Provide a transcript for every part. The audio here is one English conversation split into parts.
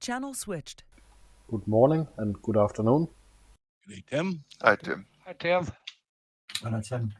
Channel switched. Good morning and good afternoon. Good day, Tim. Hi, Tim. Hi, Tim. Hello, Tim.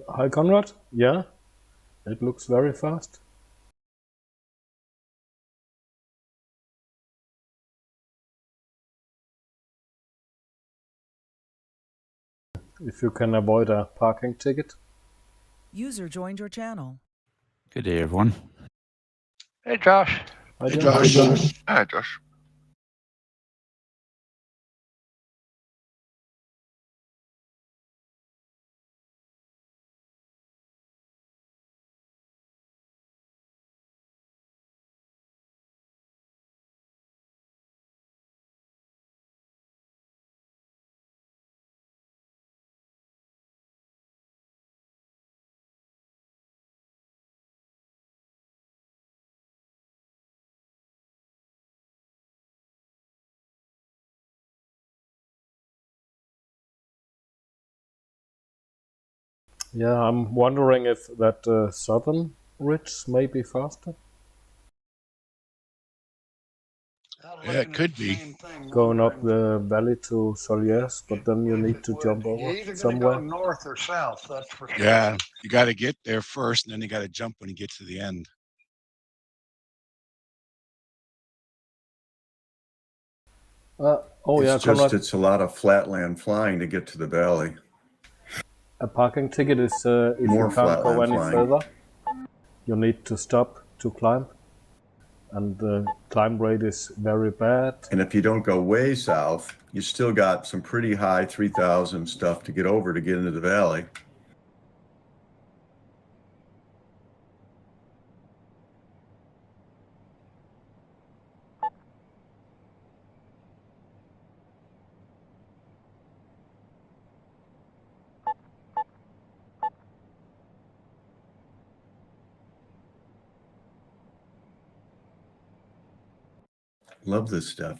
Hi, Conrad. Yeah, it looks very fast. If you can avoid a parking ticket. User joined your channel. Good day, everyone. Hey, Josh. Hi, Hey, Josh. Josh. Hi, Josh. Yeah, I'm wondering if that southern ridge may be faster. Yeah, it could be. Going up the valley to Soliers, but then you need to jump over You're either going to somewhere. go north or south, that's for sure. Yeah, you got to get there first, and then you got to jump when you get to the end. Oh yeah, It's just Conrad, it's a lot of flatland flying to get to the valley. a parking ticket is if More you can't go flatland any flying. further, you need to stop to climb. And the climb rate is very bad. And if you don't go way south, you still got some pretty high 3,000 stuff to get over to get into the valley. Love this stuff.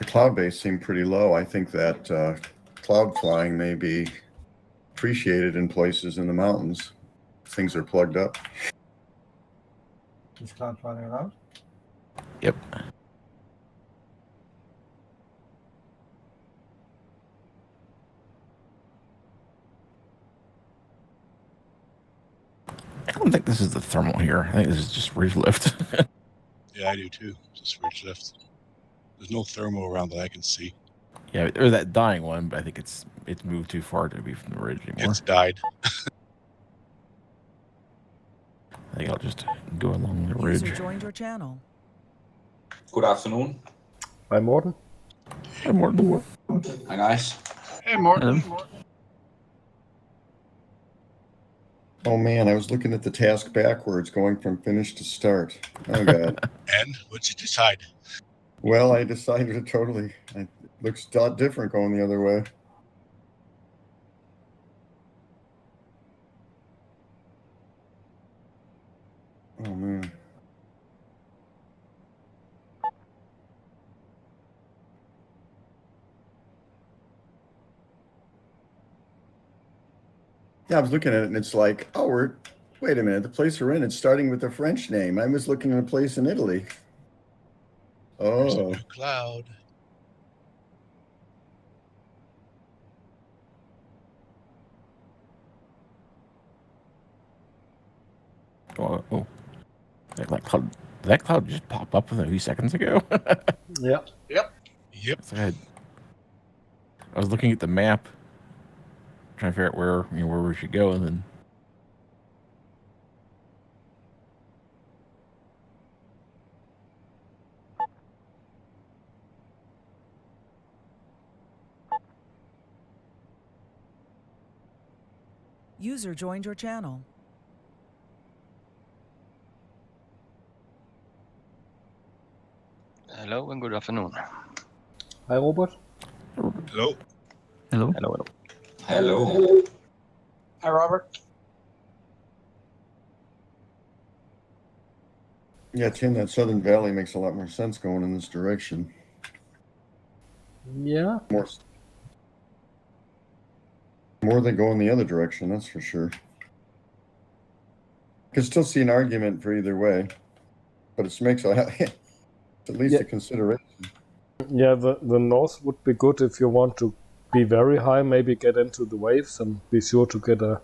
The cloud base seemed pretty low. I think that cloud flying may be appreciated in places in the mountains. Things are plugged up. Is cloud flying around? Yep. I don't think this is the thermal here. I think this is just ridge lift. Yeah, I do too. Just ridge lift. There's no thermal around that I can see. Yeah, or that dying one, but I think it's moved too far to be from the ridge anymore. It's died. I think I'll just go along the User ridge. joined your channel. Good afternoon. Hi, Morten. Hi, Morten. Hi, guys. Hey, Morton. Oh man, I was looking at the task backwards, going from finish to start. Oh god. And what'd you decide? Well, I decided to totally. It looks a lot different going the other way. Oh man. Yeah, I was looking at it and it's like, oh, wait a minute, the place we're in, it's starting with a French name. I was looking at a place in Italy. There's a Oh, new cloud. Oh. That cloud just popped up a few seconds ago. Yeah. Yep. It's like I was looking at the map, trying to figure out where we should go, and then User joined your channel. Hello and good afternoon. Hi, Robert. Hello. Hello. Hello. Hello. Hi, Robert. yeah, Tim, that Southern Valley makes a lot more sense going in this direction. Yeah. More than going the other direction, that's for sure. Could still see an argument for either way, but it makes at least a consideration. Yeah, the north would be good if you want to be very high, maybe get into the waves and be sure to get an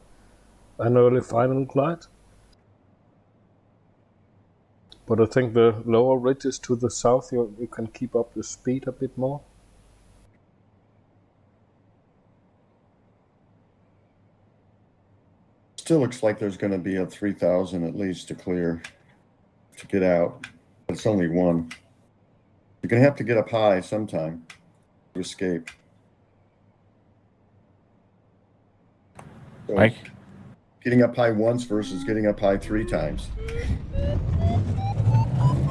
early final glide. But I think the lower ridges to the south, you can keep up the speed a bit more. Still looks like there's going to be a 3,000 at least to clear to get out. But it's only one. You're going to have to get up high sometime to escape. So Mike, getting up high once versus getting up high 3 times.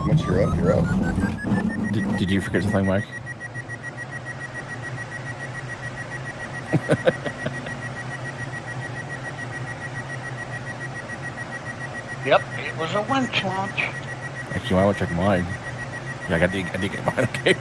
Once you're up, you're up. did you forget something, Mike? Yep, it was a winch launch. Actually, I want to check mine. Yeah, I did get mine. Okay.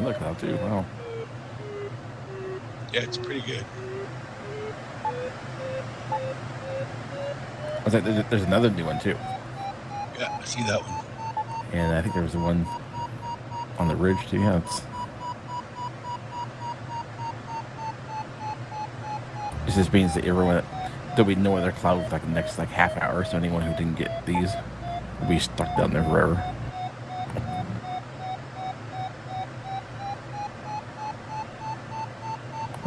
Look at that too. Wow. Yeah, it's pretty good. I was like, there's another new one too, Yeah, I see that one. and I think there was the one on the ridge too. Yeah, this just means that there'll be no other cloud for like the next half hour. So anyone who didn't get these will be stuck down there forever.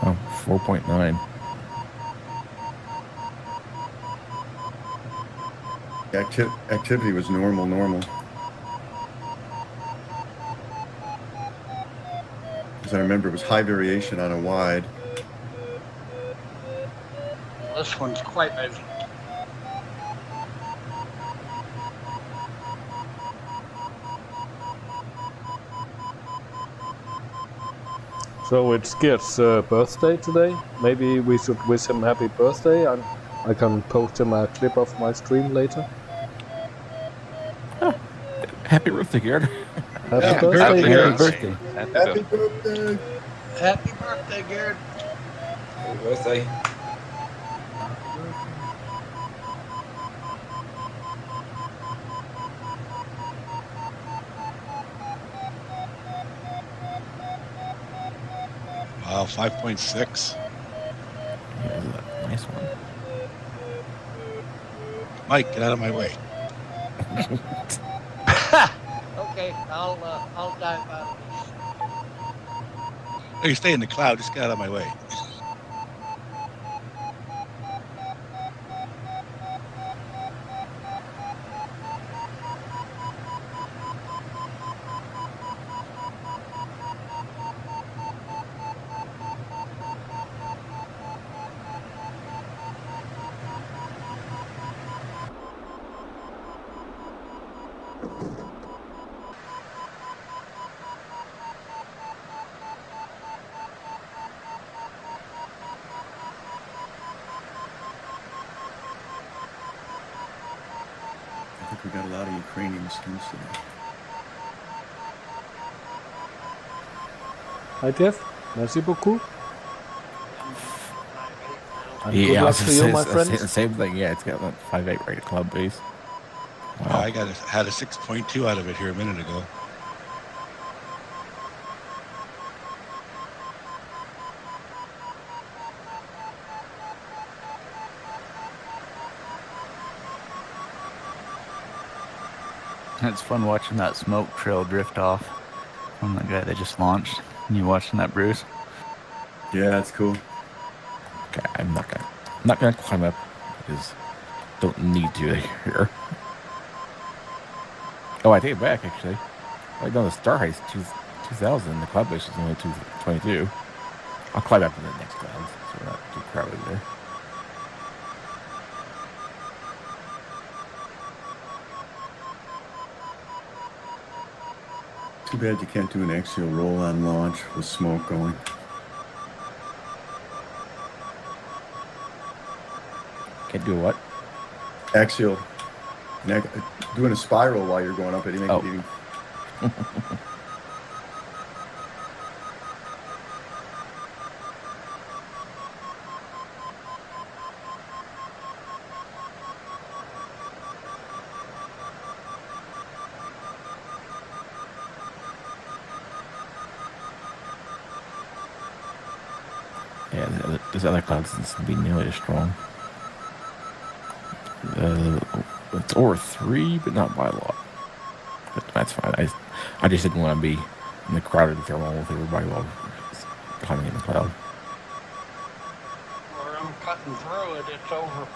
Oh, 4.9. Activity was normal. As I remember, it was high variation on a wide. This one's quite busy. So it's Geert's birthday today. Maybe we should wish him happy birthday, and I can post him a clip of my stream later. Happy birthday, Garrett. Happy Yeah, birthday, happy Geert. birthday. Happy birthday. Happy birthday, Garrett. Happy birthday. Wow, 5.6. Yeah, this is a nice one. Mike, get out of my way. Okay, I'll dive out of this. Oh, you stay in the cloud. Just get out of my way. I think we got a lot of Ukrainian students today. Hi Jeff, merci beaucoup. And good Yeah, I luck was to you, my the friend. same thing. Yeah, it's got like 5.8 rated club base. Wow. I had a 6.2 out of it here a minute ago. It's fun watching that smoke trail drift off from the guy that just launched. You watching that, Bruce? Yeah, that's cool. Okay, I'm not gonna climb up because don't need to here. Oh, I take it back actually. Right now the star height's 2,000. The cloud base is only 222. I'll climb up to the next clouds so we're not too crowded there. Too bad you can't do an axial roll on launch with smoke going. Can't do what? Axial. Doing a spiral while you're going up it. Oh. Yeah, this other cloud doesn't seem to be nearly as strong. It's over 3, but not by a lot. But that's fine. I just didn't want to be in the crowded thermal with everybody while climbing in the cloud. Where I'm cutting through it, it's over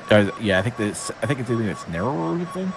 4. Yeah, I think it's either it's narrower or something.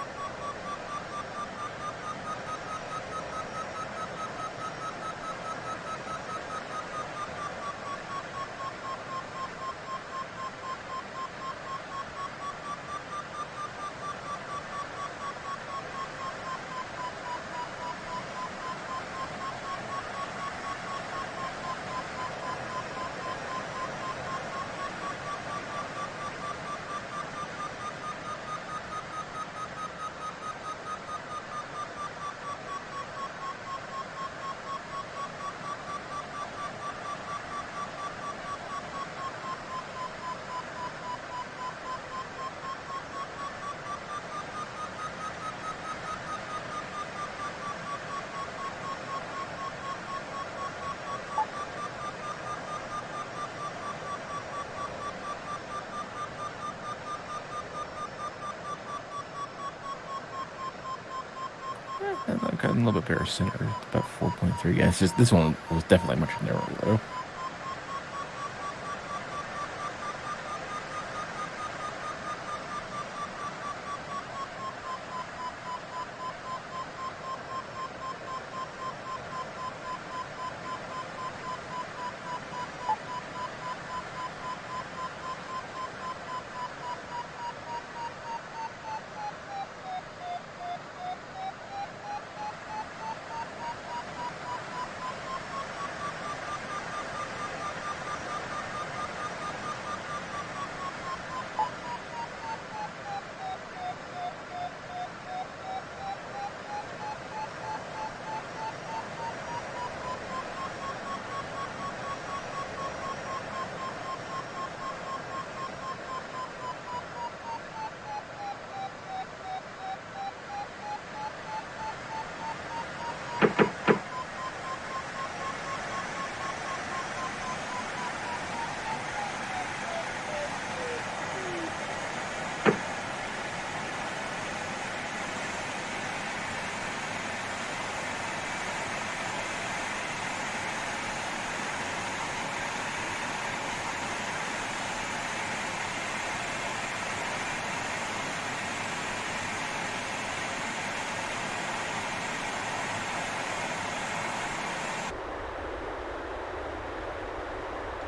I've got a little bit better center, about 4.3. Yeah, it's just this one was definitely much narrower though.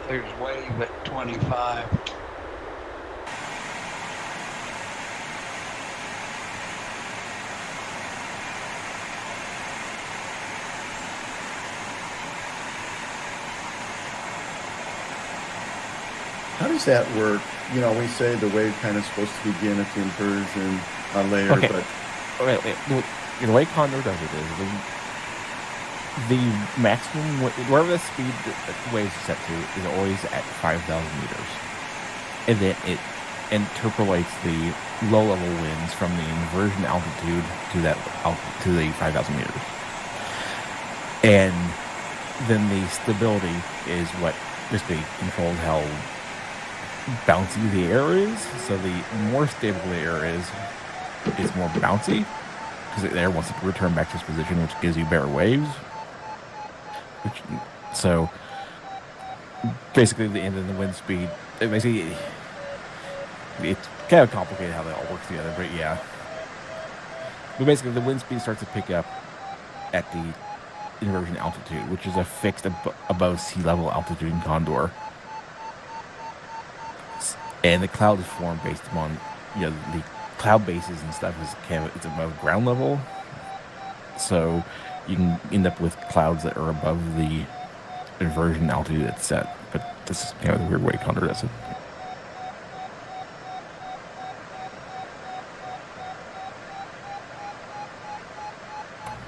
There's wave at 25. How does that work? You know, we say the wave kind of supposed to begin at the inversion layer, Okay. but Wait. The way Condor does it is the maximum, wherever the speed the wave is set to, is always at 5,000 meters. And then it interpolates the low-level winds from the inversion altitude to the 5,000 meters. And then the stability is what basically controls how bouncy the air is. So the more stable the air is, it's more bouncy because the air wants to return back to its position, which gives you better waves. So basically, the end of the wind speed. Basically, it's kind of complicated how they all work together, but yeah. But basically, the wind speed starts to pick up at the inversion altitude, which is a fixed above sea level altitude in Condor. And the cloud is formed based upon, the cloud bases and stuff is it's above ground level. So you can end up with clouds that are above the inversion altitude that's set. But this is kind of the weird way Condor does it.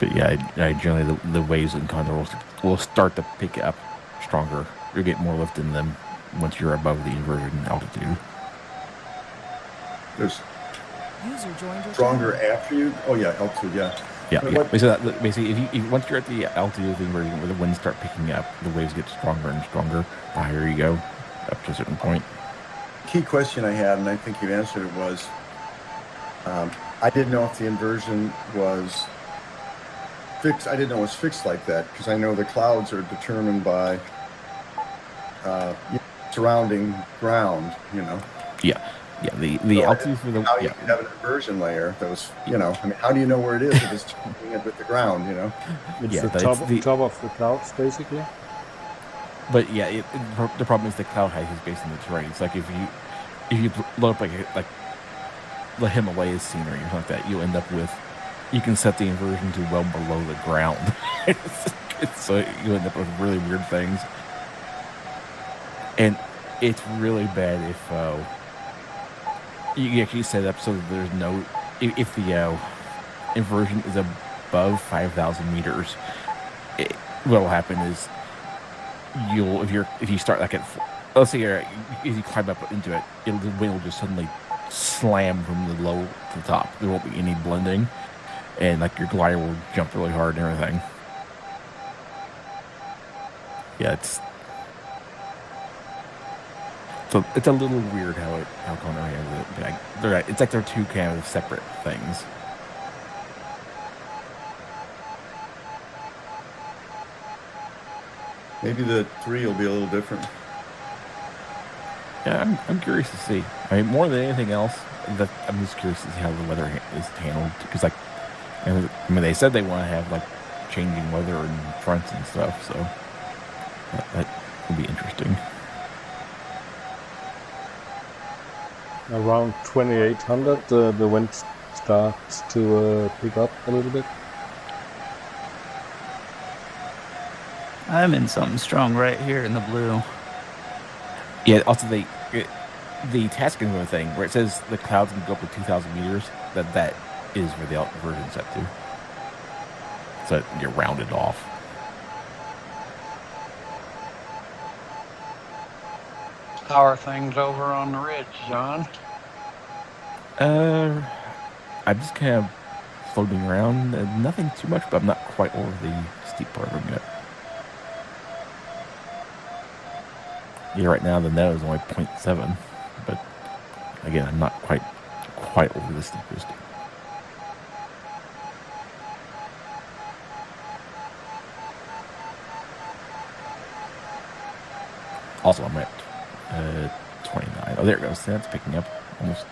But yeah, generally the waves in Condor will start to pick up stronger. You'll get more lift in them once you're above the inversion altitude. there's User joined your stronger channel. after you. Oh yeah, altitude, yeah. Yeah. But what- Basically, if once you're at the altitude of the inversion where the winds start picking up, the waves get stronger and stronger the higher you go up to a certain point. Key question I had, and I think you answered it, was I didn't know if the inversion was fixed. I didn't know it was fixed like that because I know the clouds are determined by surrounding ground, Yeah. The So altitude for the How you could have an inversion layer that was, how do you know where it is if it's changing it with the ground, It's Yeah, the that's top, the- top of the clouds, basically. But yeah, the problem is the cloud height is based on the terrain. It's like if you load up like the Himalayas scenery or something like that, you'll end up with, you can set the inversion to well below the ground. So you end up with really weird things. And it's really bad if you actually set up so that there's no, if the inversion is above 5,000 meters, what'll happen is if you start like at, let's say if you climb up into it, the wind will just suddenly slam from the low to the top. There won't be any blending, and like your glider will jump really hard and everything. Yeah, it's a little weird how Condor handles it, but it's like they're two kind of separate things. Maybe the 3 will be a little different. Yeah, I'm curious to see. I mean, more than anything else, I'm just curious to see how the weather is handled. Because, they said they want to have, changing weather and fronts and stuff, so that will be interesting. Around 2800, the wind starts to pick up a little bit. I'm in something strong right here in the blue. Yeah, also the tasking thing, where it says the clouds can go up to 2,000 meters, that is where the inversion set to. So you're rounded off. How are things over on the ridge, John? I'm just kind of floating around. Nothing too much, but I'm not quite over the steep part of them yet. Yeah, right now the net is only 0.7, but again, I'm not quite over the steepest. Also, I'm at 29. Oh, there it goes. That's picking up almost.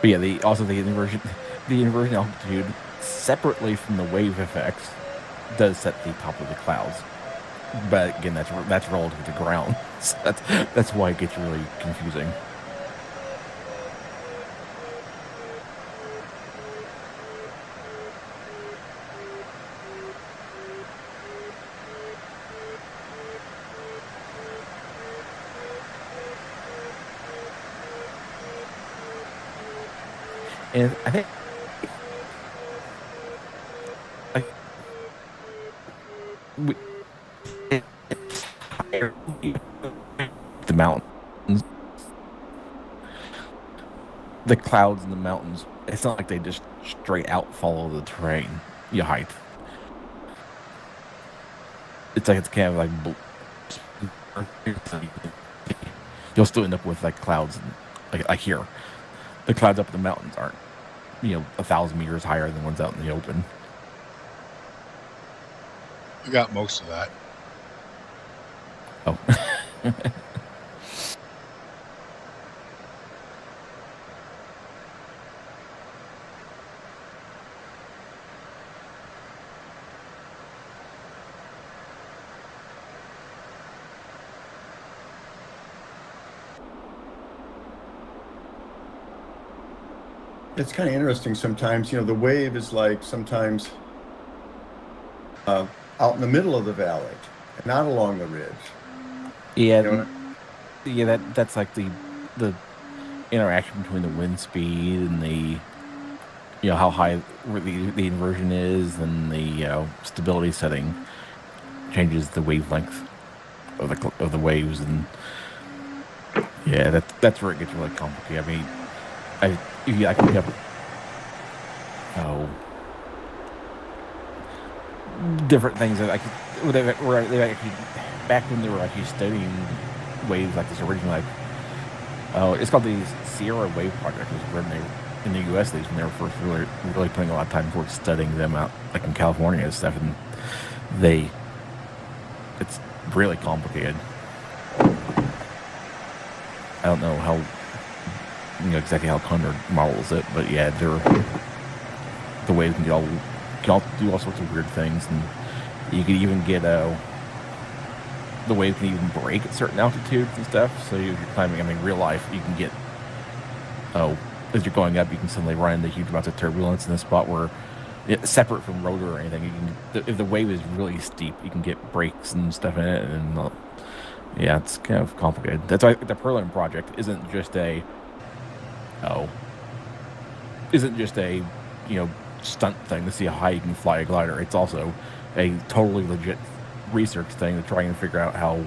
But yeah, the inversion altitude separately from the wave effects does set the top of the clouds. But again, that's relative to ground. So that's why it gets really confusing. And I think the mountains, the clouds and the mountains, it's not like they just straight out follow the terrain, height. It's like it's kind of like you'll still end up with like clouds, and like here, the clouds up in the mountains aren't 1,000 meters higher than ones out in the open. We got most of that. Oh. It's kind of interesting sometimes. The wave is like sometimes out in the middle of the valley, and not along the ridge. Yeah, that's like the interaction between the wind speed and the how high the inversion is, and the stability setting changes the wavelength of the waves, and that's where it gets really complicated. I mean, I can have different things that where they actually, back when they were actually studying waves like this originally, it's called the Sierra Wave Project. Was when they, in the U.S. at least, when they were first really putting a lot of time towards studying them out, like in California and stuff, and it's really complicated. I don't know how exactly how Condor models it, but yeah, the waves can do all sorts of weird things, and you can even get the wave can even break at certain altitudes and stuff. So you're climbing, in real life, you can get as you're going up, you can suddenly run into huge amounts of turbulence in a spot where, separate from rotor or anything, if the wave is really steep, you can get breaks and stuff in it, and it's kind of complicated. That's why the Perlin project isn't just a stunt thing to see how high you can fly a glider. It's also a totally legit research thing to try and figure out how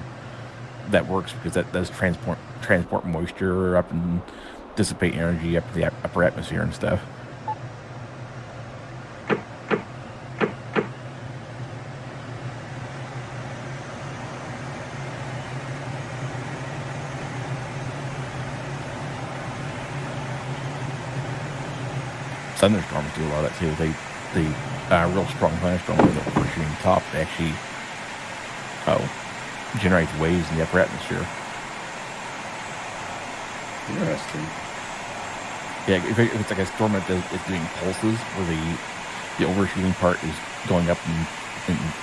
that works, because that does transport moisture up and dissipate energy up to the upper atmosphere and stuff. Thunderstorms do a lot of that too. They real strong thunderstorms with a overshooting top, they actually generate waves in the upper atmosphere. Interesting. Yeah, if it's like a storm that is doing pulses, where the overshooting part is going up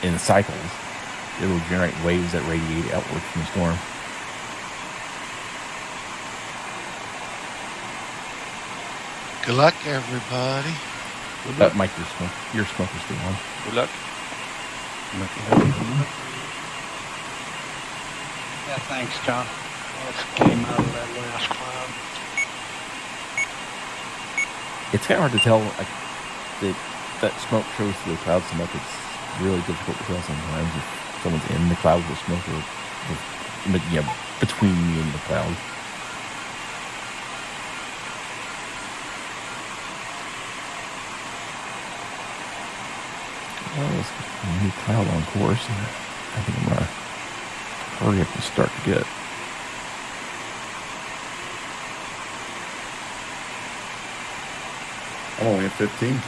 in cycles, it will generate waves that radiate outward from the storm. Good luck, everybody. Mike, your smoke is still on. Good luck. Yeah, thanks, John. Just came out of that last cloud. It's kind of hard to tell, that smoke shows through the clouds so much. It's really difficult to tell sometimes if someone's in the clouds with smoke or between you and the cloud. Well, let's get a new cloud on course, and I think I'm going to hurry up and start to get. I'm only at 15.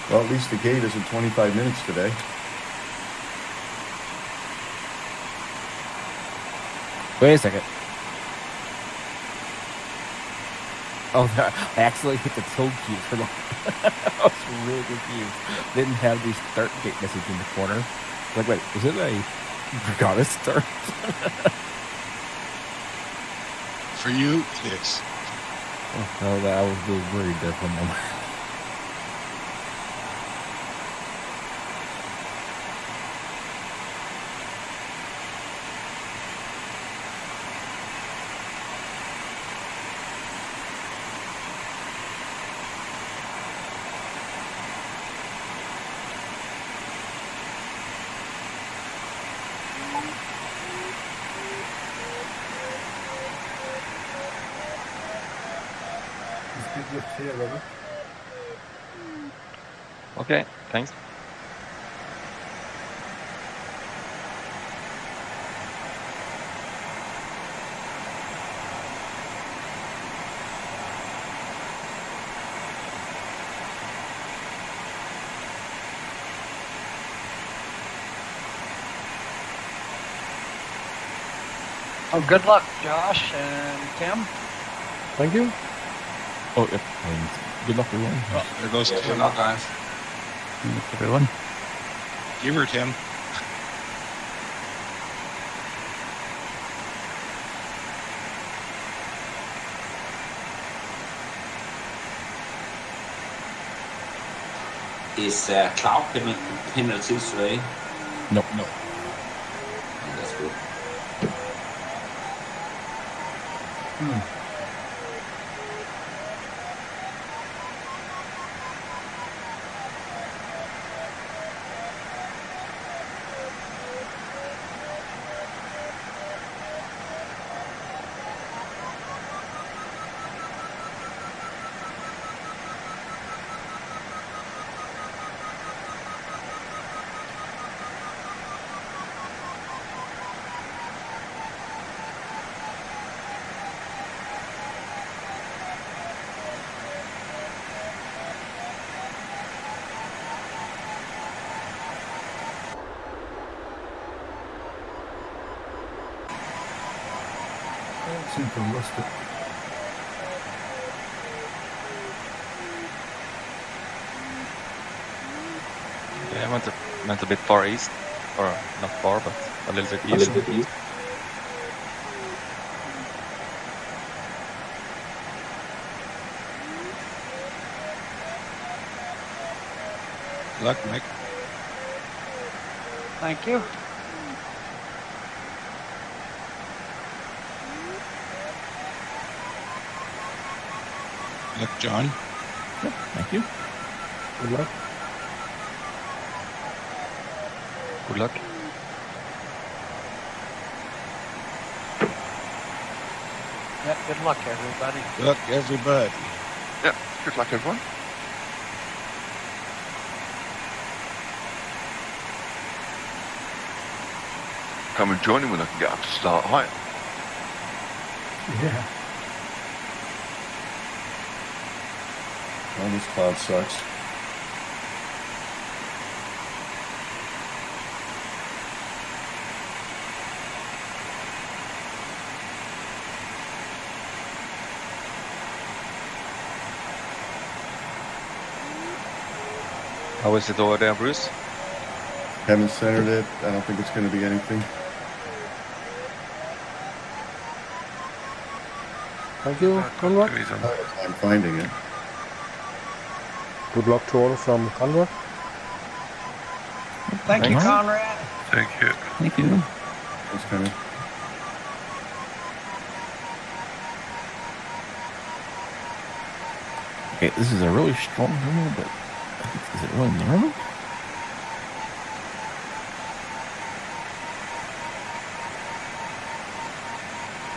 Well, at least the gate is in 25 minutes today. Wait a second. Oh, I accidentally hit the tilt key for the. I was really confused. Didn't have the start date message in the corner. Like, wait, is it a Brigada start? For you, yes. Oh, I was really worried there for a moment. Okay, thanks. Oh, good luck, Josh and Tim. Thank you. Oh, yep. Good luck, everyone. Oh, there goes Yeah, Tim. good luck, guys. Thanks, everyone. Give her, Tim. Is cloud penalties today? Nope. No. Oh, that's good. Yeah, I went a bit far east, or not far, but a little bit east. Good luck, Mike. Thank you. Good luck, John. Yep, thank you. Good luck. Good luck. Yeah, good luck, everybody. Good luck, everybody. Yeah, good luck, everyone. Come and join me when I can get up to start height. Yeah. Oh, this cloud sucks. How is it over there, Bruce? Haven't centered it. I don't think it's going to be anything. Thank you, Conrad. I'm finding it. Good luck to all from Conrad. Thank you, Thanks. Conrad. Thank you. Thank you. It's kind of. Okay, this is a really strong thermal, but is it really normal?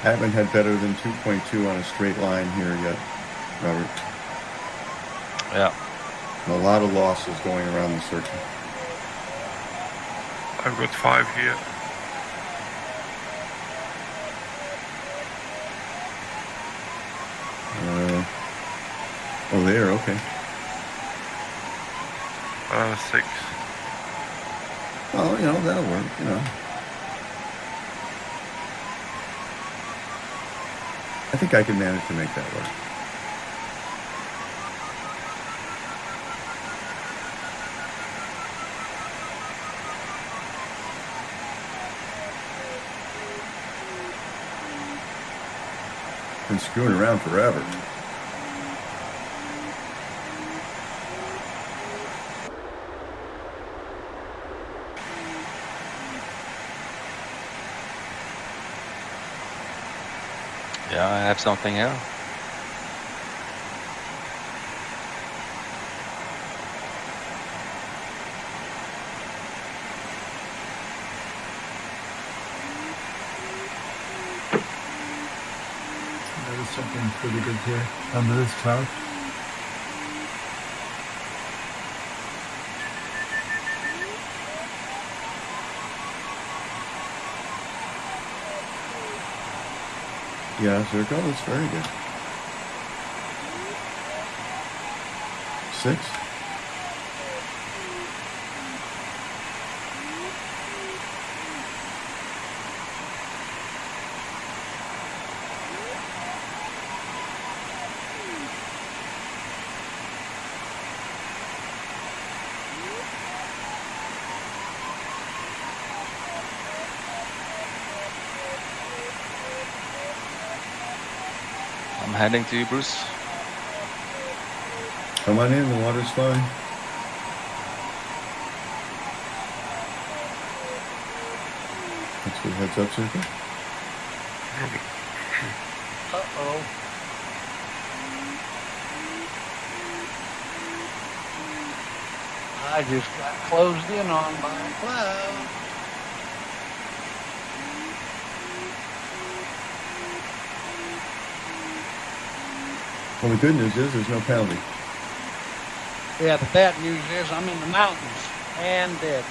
Haven't had better than 2.2 on a straight line here yet, Robert. Yeah. And a lot of losses going around the circle. I've got 5 here. Oh, there, okay. 6. Oh, that'll work, I think I can manage to make that work. Been screwing around forever. Yeah, I have something here. There's something pretty good here under this cloud. Yeah, there it goes. Very good. 6. I'm heading to you, Bruce. Come on in, the water's fine. That's good heads up, Circle. Uh-oh. I just got closed in on by a cloud. Well, the good news is there's no penalty. Yeah, the bad news is I'm in the mountains and dead.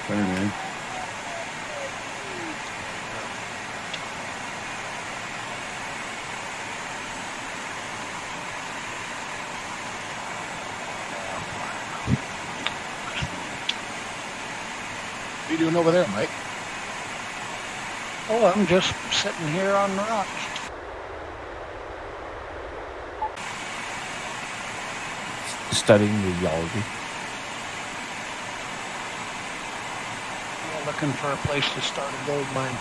Sorry, man. What are you doing over there, Mike? Oh, I'm just sitting here on the rocks. Studying the geology. Yeah, looking for a place to start a gold mine.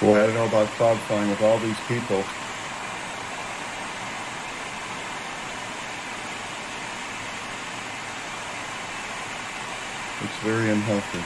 Boy, I don't know about cloud flying with all these people. It's very unhealthy.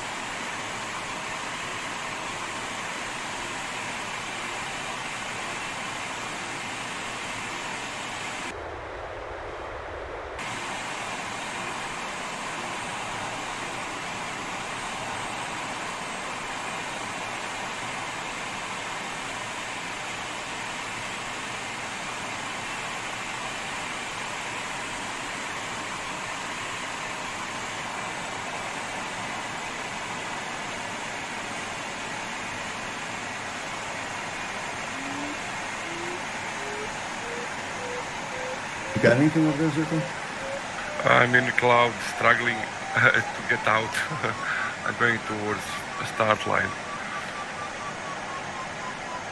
You got anything over there, Zirko? I'm in the cloud, struggling to get out. I'm going towards the start line.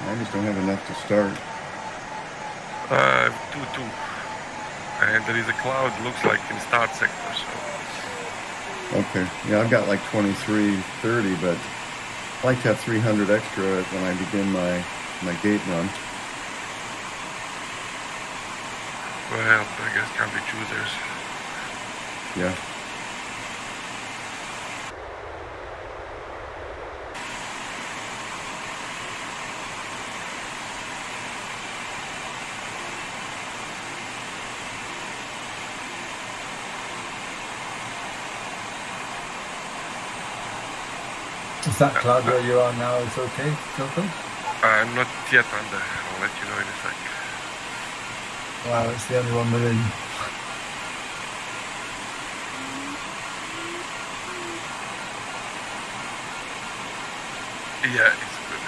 I just don't have enough to start. 2-2. And there is a cloud, looks like in start sector. So. Okay. Yeah, I've got like 23, 30, but I like to have 300 extra when I begin my gate run. Well, I guess can't be choosers. Yeah. Is that cloud where you are now is okay, Joko? I'm not yet under. I'll let you know in a sec. Wow, it's the only one we're in. Yeah, it's good.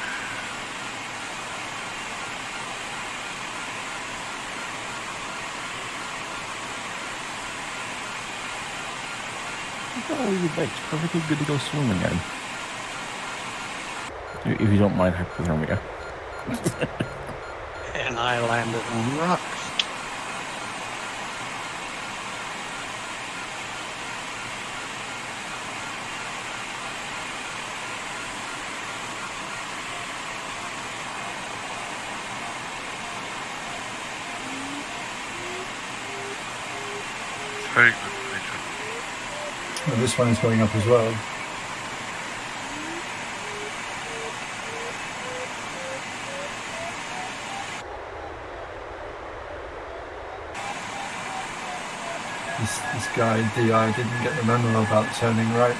Oh, the lake's perfectly good to go swimming in. If you don't mind hypothermia. And I landed on rocks. Very good picture. Well, this one is going up as well. This guy, DI, didn't get the memo about turning right.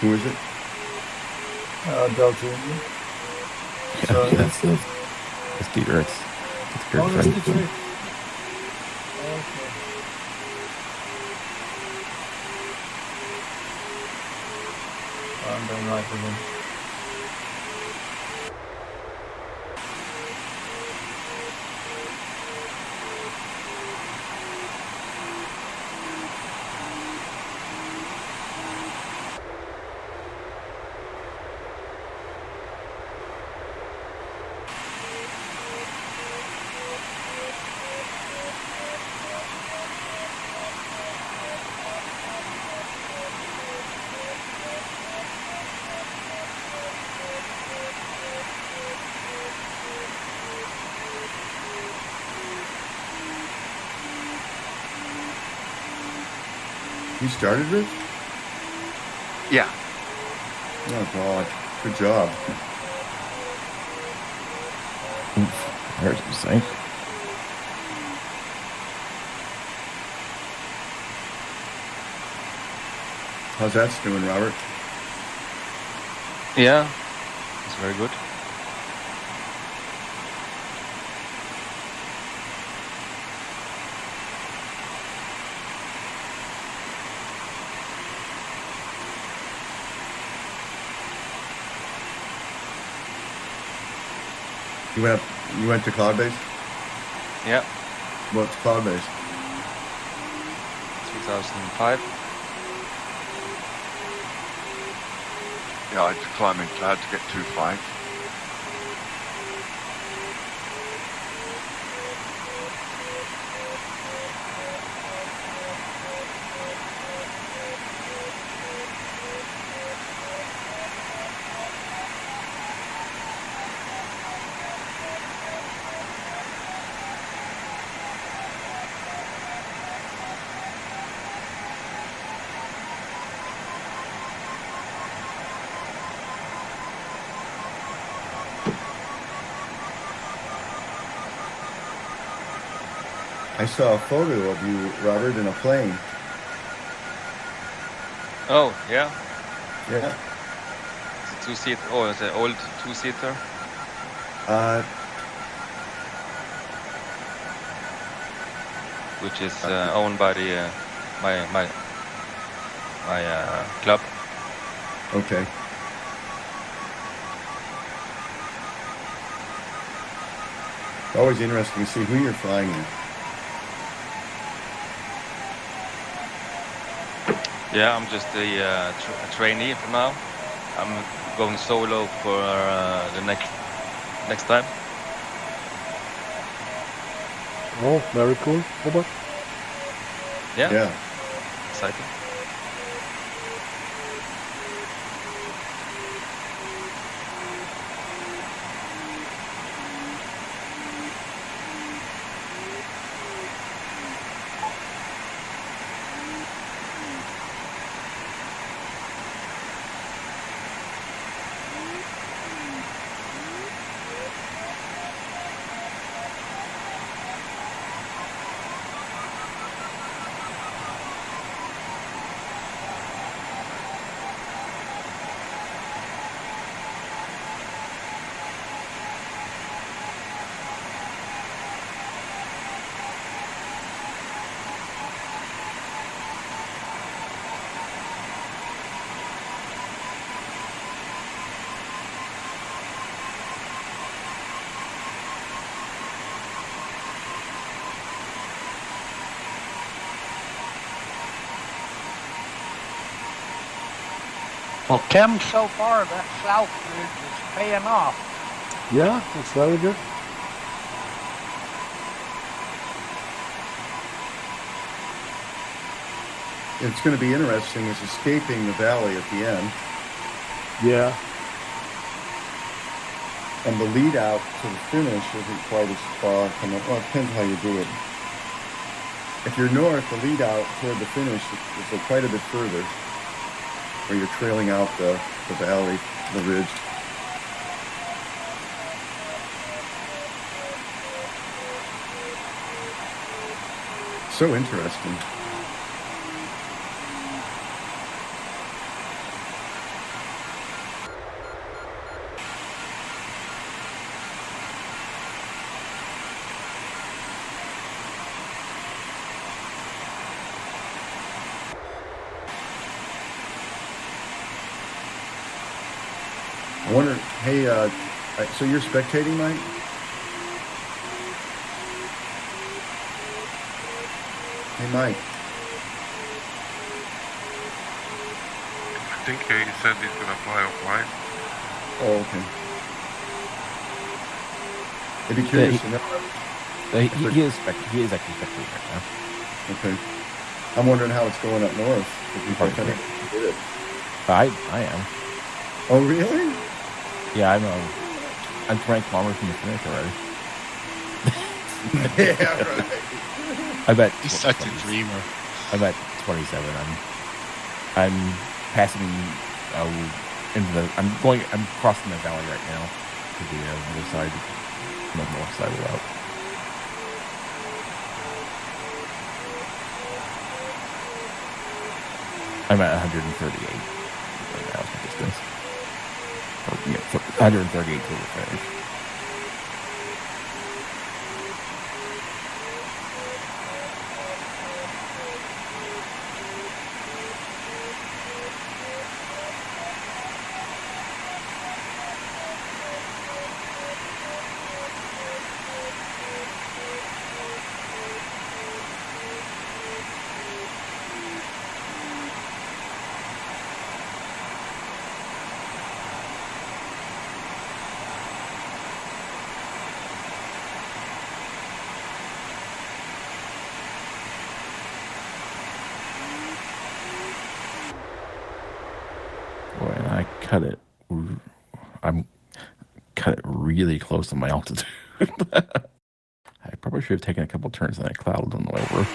Who is it? Delta. So That's Dieter. It's oh, that's Dieter's the friend. trick. Okay. I'm going right with him. You started, Rich? Yeah. Oh, God. Good job. There's the sink. How's that doing, Robert? Yeah. It's very good. You went to cloud-based? Yeah. What's cloud-based? 2005. Yeah, I had to climb in cloud to get 2.5. I saw a photo of you, Robert, in a plane. Oh, yeah. Yeah. It's a two-seater. Oh, it's an old two-seater. Which is owned by the my club. Okay. Always interesting to see who you're flying with. Yeah, I'm just a trainee for now. I'm going solo for the next time. Oh, very cool, Robert. Yeah. Yeah. Exciting. Well, Kim, so far that south ridge is paying off. Yeah, that's very good. It's going to be interesting is escaping the valley at the end. Yeah. And the lead out to the finish isn't quite as far from it. Well, it depends how you do it. If you're north, the lead out toward the finish is quite a bit further, where you're trailing out the valley, the ridge. So interesting. I wonder, hey, so you're spectating, Mike? Hey, Mike. I think he said he's gonna fly offline. Oh, okay. I'd be curious to know. He is actually spectating right now. Okay. I'm wondering how it's going up north. If you think I did it. I am. Oh, really? Yeah, I'm 20 kilometers from the finish already. Yeah, right. I bet He's such a dreamer. I'm at 27. I'm passing I'm crossing the valley right now to the other side, the north side of the route. I'm at 138 right now is my distance. 138 to the finish. Boy, and I cut it really close to my altitude. I probably should have taken a couple turns in that cloud on the way over.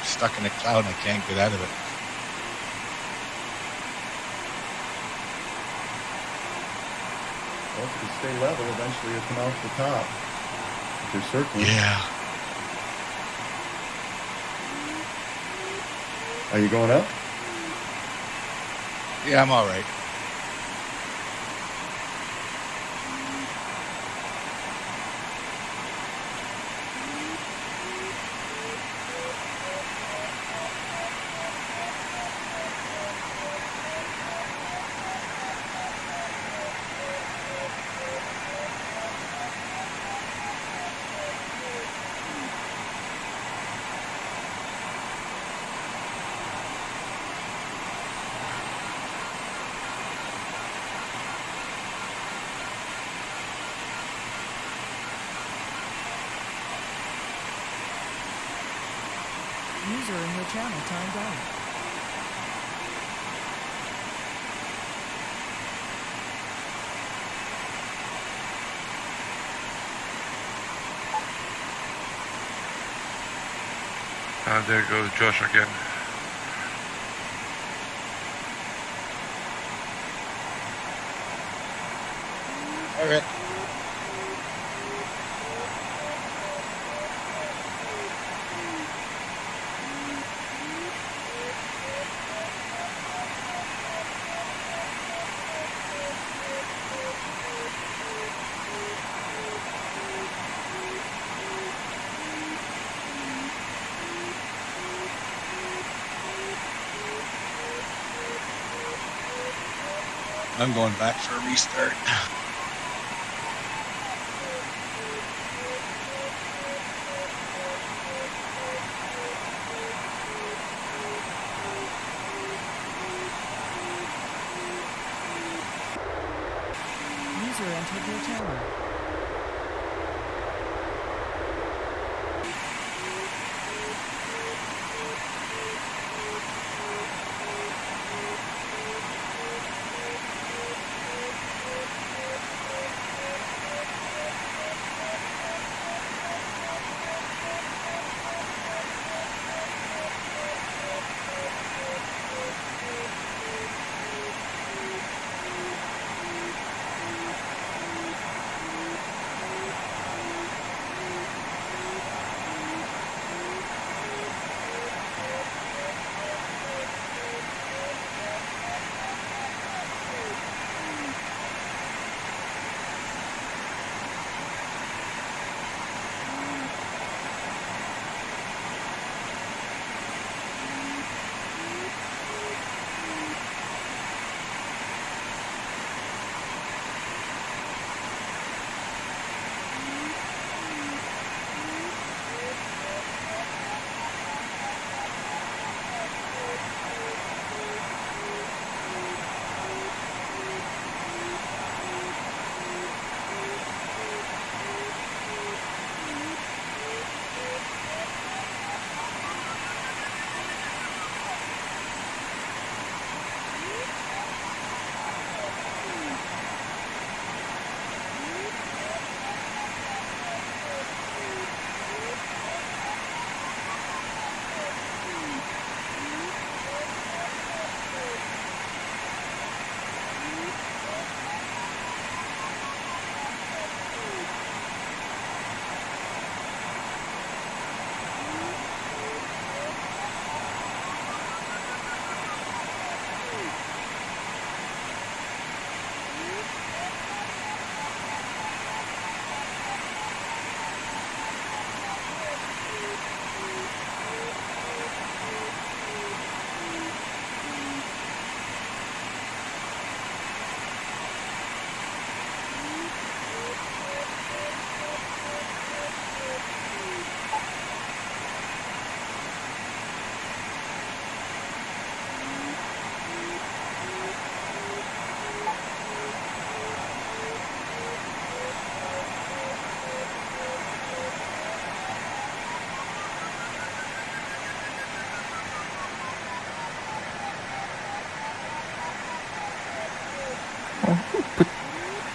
Stuck in a cloud and I can't get out of it. Well, if you stay level, eventually you'll come out to the top. If you're circling. Yeah. Are you going up? Yeah, I'm all right. User in your channel timed out. And there goes Josh again. All right. I'm going back for a restart. User entered your channel.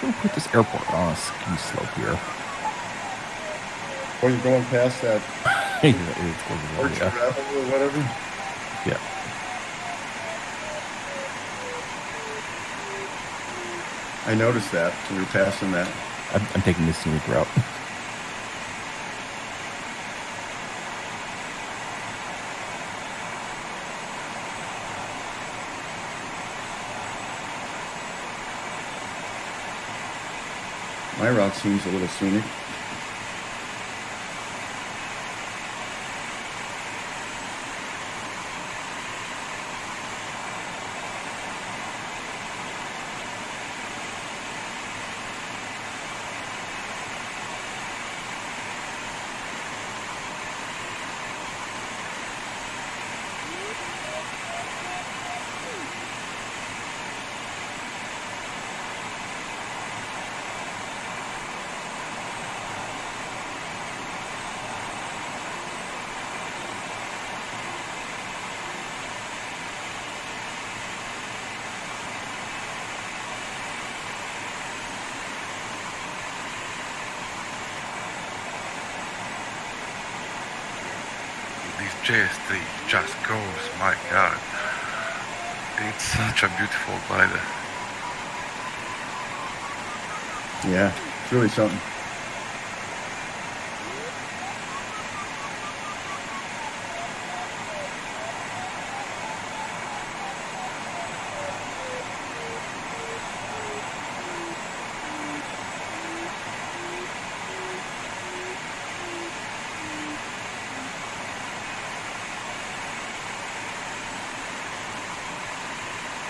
Who put this airport on a ski slope here? When you're going past that Yeah, Arch Gravel or whatever. yeah. I noticed that when we were passing that. I'm taking the scenic route. My route seems a little scenic. JS3 just goes, my god. It's such a beautiful glider. Yeah, it's really something.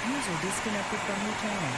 User disconnected from your channel.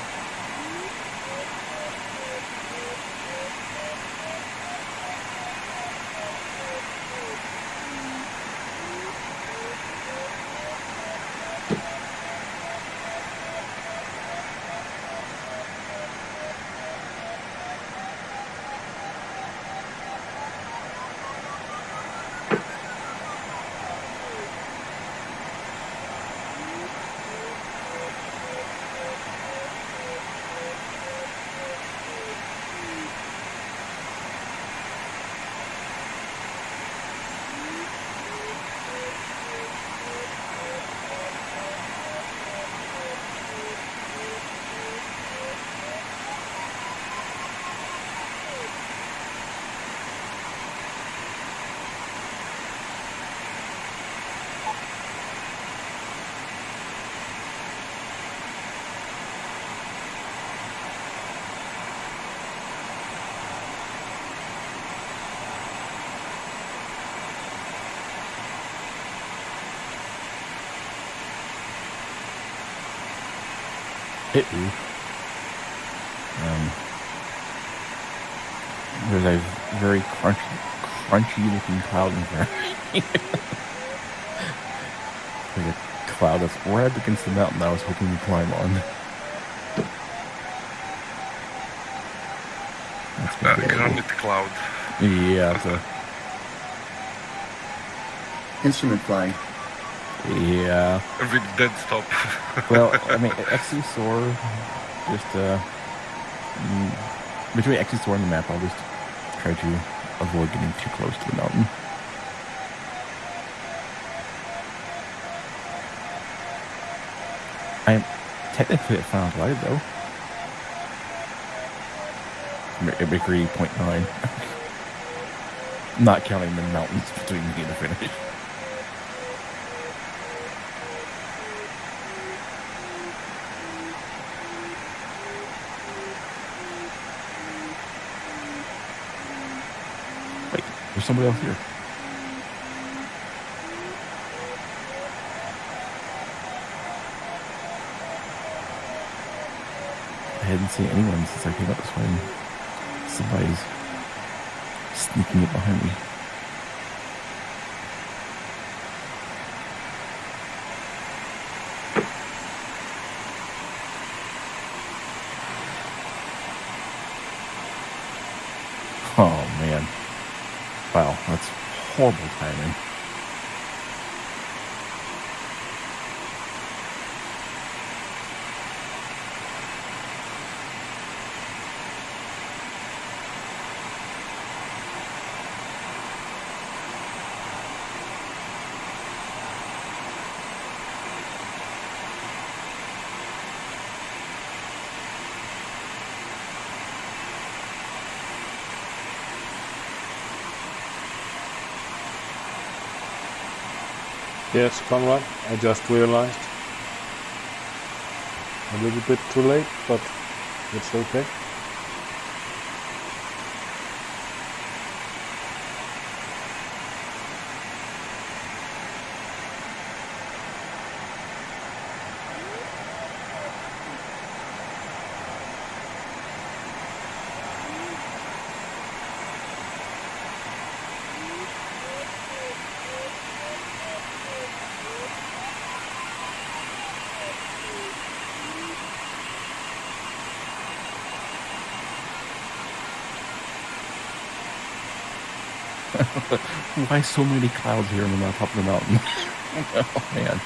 There's a very crunchy looking cloud in there. There's a cloud that's right up against the mountain I was hoping to climb on. That's granite cloud. Yeah, it's a... Instrument flying. Yeah. With dead stop. Well, I mean, XC Soar, just, between XC Soar and the map, I'll just try to avoid getting too close to the mountain. I'm technically at final glide, though. Mercury 0.9. Not counting the mountains between me and the finish. Wait, there's somebody else here. I hadn't seen anyone since I came up this way. Somebody's sneaking up behind me. Oh man. Wow, that's horrible timing. Yes, Conrad, I just realized. A little bit too late, but it's okay. Why so many clouds here on the top of the mountain? Oh man.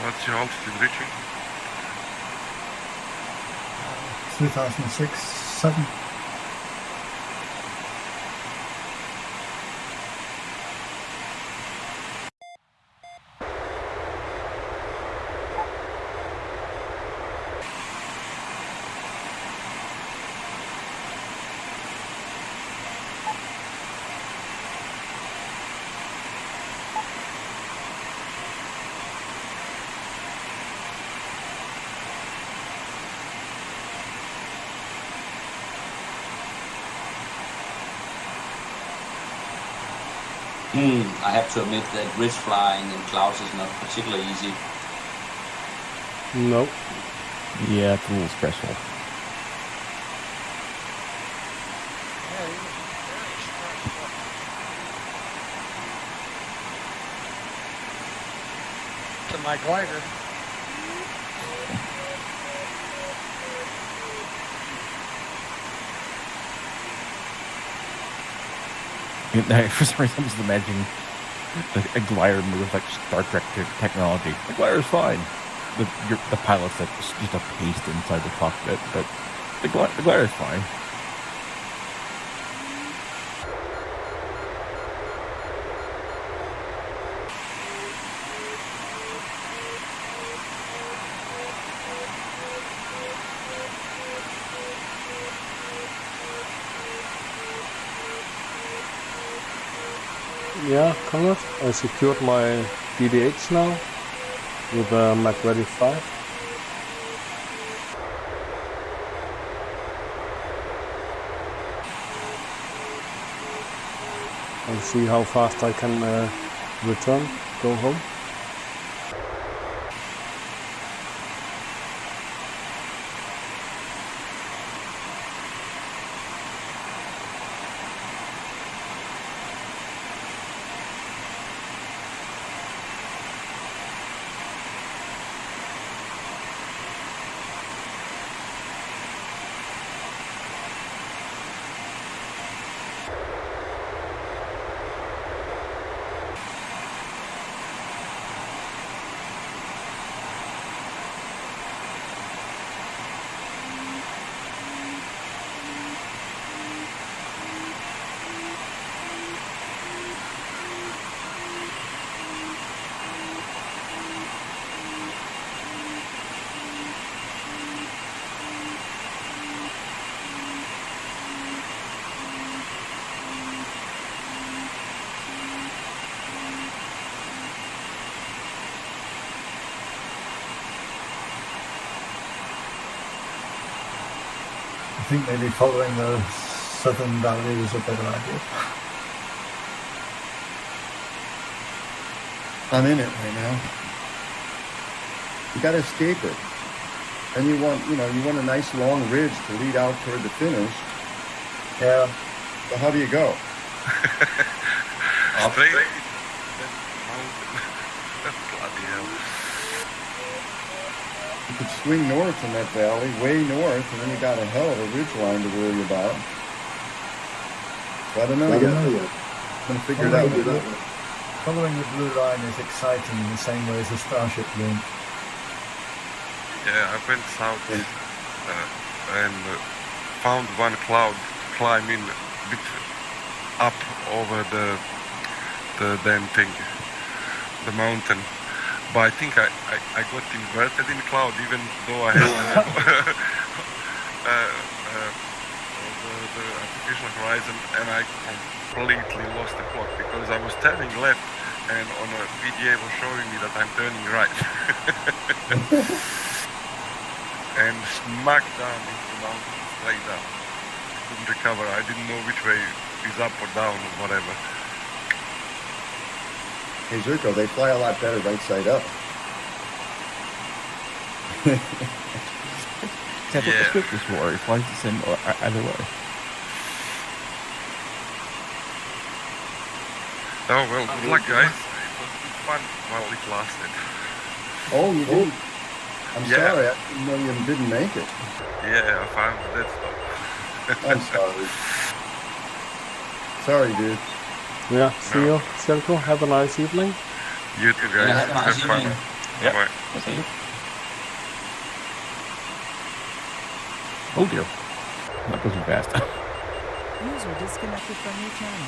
What's your altitude reaching? 2006, 7. I have to admit that ridge flying in clouds is not particularly easy. No. Yeah, it's a little stressful. To my glider. For some reason, I'm just imagining a glider move like Star Trek technology. The glider's fine. The pilot's like just a paste inside the cockpit, but the glider's fine. Yeah, Conrad, I secured my DDH now with a MacReady 5. I'll see how fast I can return, go home. I think maybe following the southern valley was a better idea. I'm in it right now. You got to escape it, and you want a nice long ridge to lead out toward the finish. Yeah. So how do you go? Straight. Bloody hell. You could swing north in that valley, way north, and then you got a hell of a ridge line to worry about. So I don't know yet. I'm gonna figure it out. Following the blue line is exciting in the same way as the Starship launch. Yeah, I went south and found one cloud to climb in a bit up over the damn thing, the mountain. But I think I got inverted in the cloud, even though I had the artificial horizon, and I completely lost the plot because I was turning left, and on a PDA was showing me that I'm turning right. And smacked down into the mountain, straight down. Couldn't recover. I didn't know which way is up or down or whatever. Hey Zirko, they fly a lot better right side up. That's what the script is for. It flies the same either way. Oh well, good luck guys. It was fun while it lasted. Oh, you did? I'm sorry, I didn't know you didn't make it. Yeah, I found the dead stop. I'm sorry. Sorry, dude. Yeah, see you, Zirko. Have a nice evening. You too, guys. Yeah, have a nice Have fun. evening. Yep. Bye. I'll see you. Oh dear. That goes too fast. User disconnected from your channel.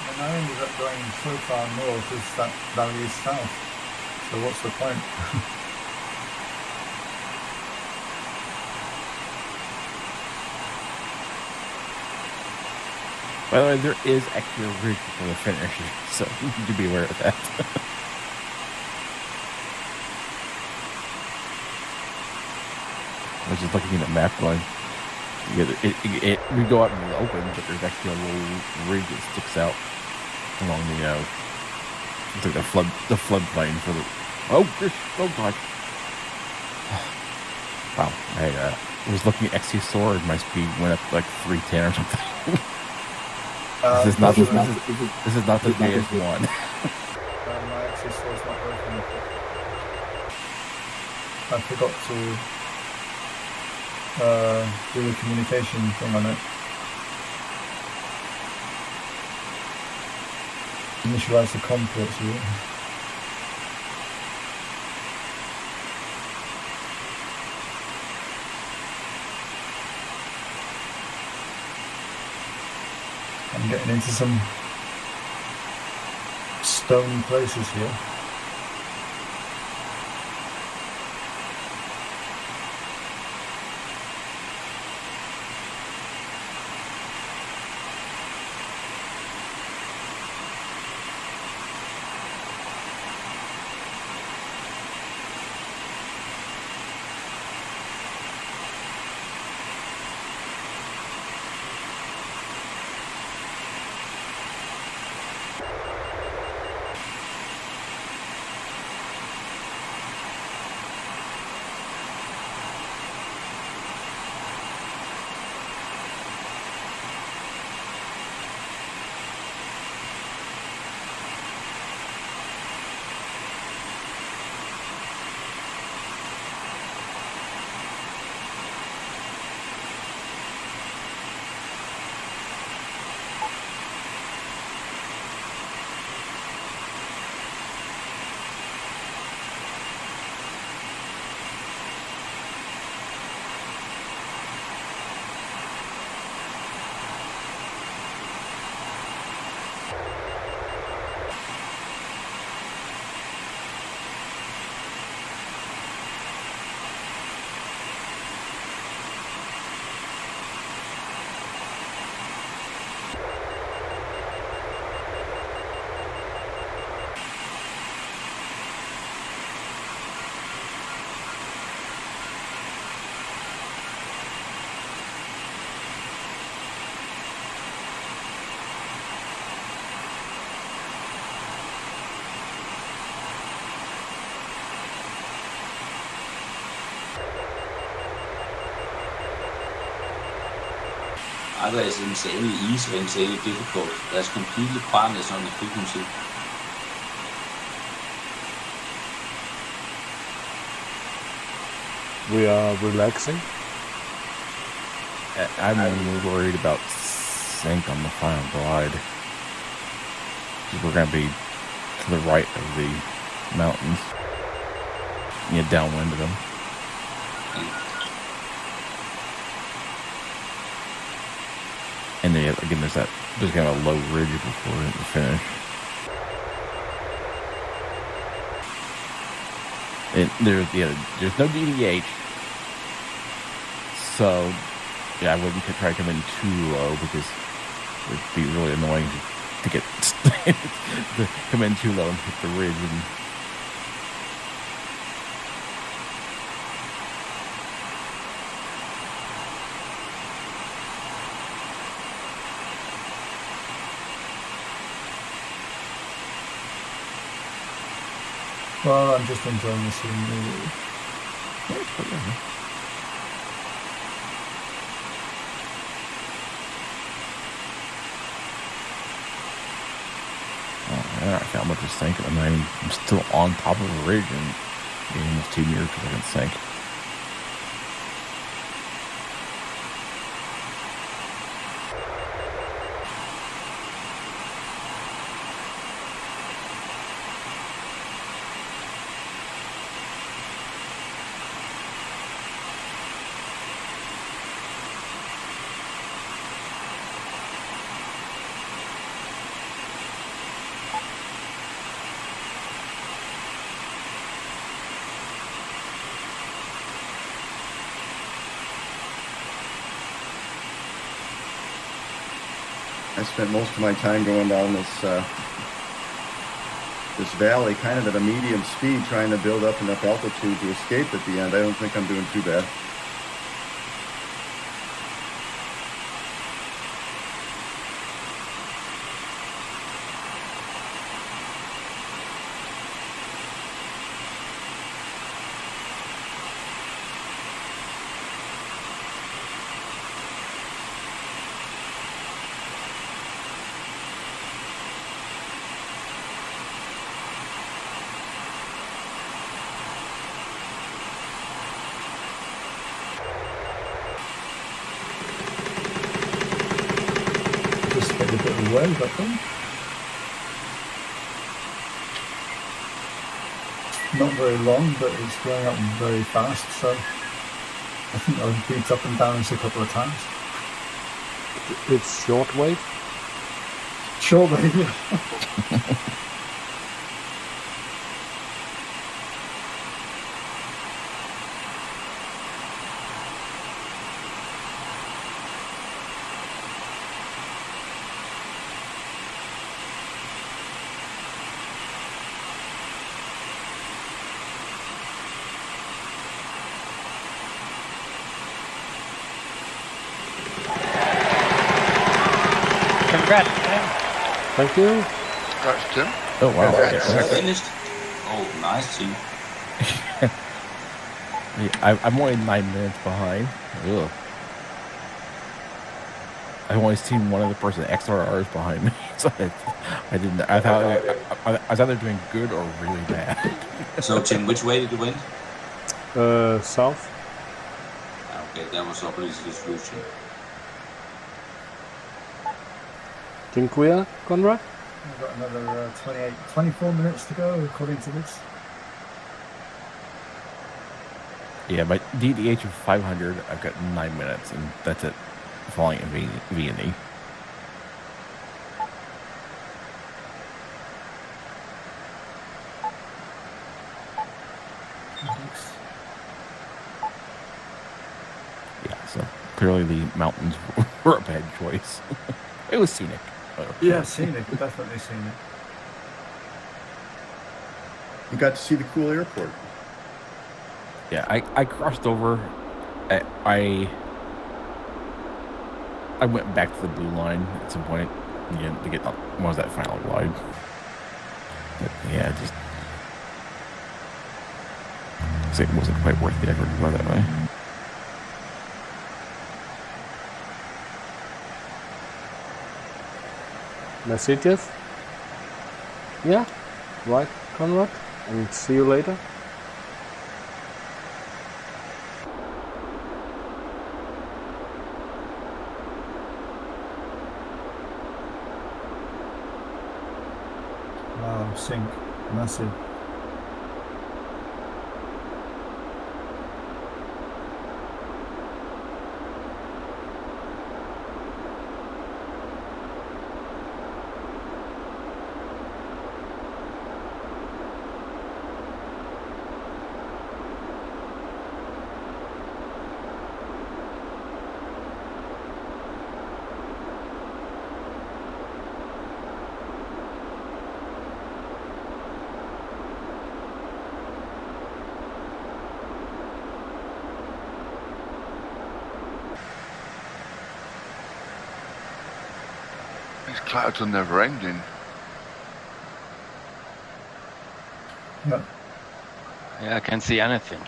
And I ended up going so far north as that valley is south. So what's the point? By the way, there is actually a ridge before the finish, so you need to be aware of that. I was just looking at the map going, we go out in the open, but there's actually a little ridge that sticks out along the, it's like the floodplain for the, oh god. Wow, I was looking at XC Sword, my speed went up like 310 or something. This is not the JS1. My XC Sword's not working. I forgot to do the communication thing on it. Initialize the COM ports of it. I'm getting into some stony places here. Either is insanely easy or insanely difficult. There's completely quietness on the frequency. We are relaxing. I'm really worried about sync on the final glide. Because we're going to be to the right of the mountains. Yeah, downwind of them. And then again, there's kind of a low ridge before the finish. And there's no DDH, so yeah, I wouldn't try to come in too low because it would be really annoying to get to come in too low and hit the ridge. And well, I'm just enjoying the scene. I got much of sync. I mean, I'm still on top of the ridge and getting almost 2 meters because I can sync. I spent most of my time going down this valley, kind of at a medium speed, trying to build up enough altitude to escape at the end. I don't think I'm doing too bad. Just get a bit of wave, I think. Not very long, but it's going up very fast, so I think I'll beat up and down a couple of times. It's shortwave. Shortwave, yeah. Congrats, man. Thank you. Congrats, Tim. Oh wow! Finished. Oh, nice team. I'm only 9 minutes behind. Ugh. I've only seen one other person XRRs behind me, so I didn't. I thought I was either doing good or really bad. So, Tim, which way did you win? South. Okay, that was obviously distribution. Tinquia, Conrad? We've got another 24 minutes to go, according to this. Yeah, my DDH of 500, I've got 9 minutes, and that's it. Falling in V&E. Yeah, so clearly the mountains were a bad choice. It was scenic. Yeah, scenic, definitely scenic. You got to see the cool airport. Yeah, I crossed over. I went back to the blue line at some point, to get what was that final glide. But yeah, just it wasn't quite worth the effort to go that way. Messages? Yeah, right, Conrad. And see you later. Wow, sink, massive. These clouds are never ending. No. Yeah, I can't see anything.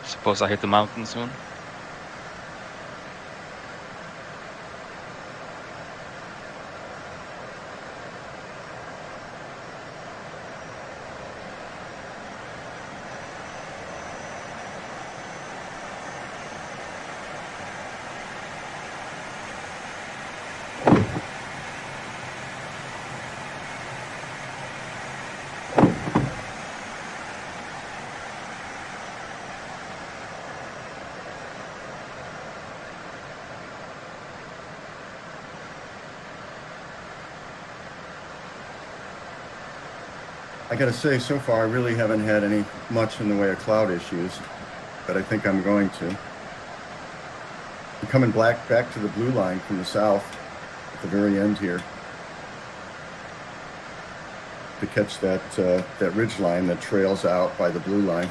Suppose I hit the mountain soon. I gotta say, so far I really haven't had much in the way of cloud issues, but I think I'm going to. I'm coming back to the blue line from the south at the very end here to catch that ridge line that trails out by the blue line.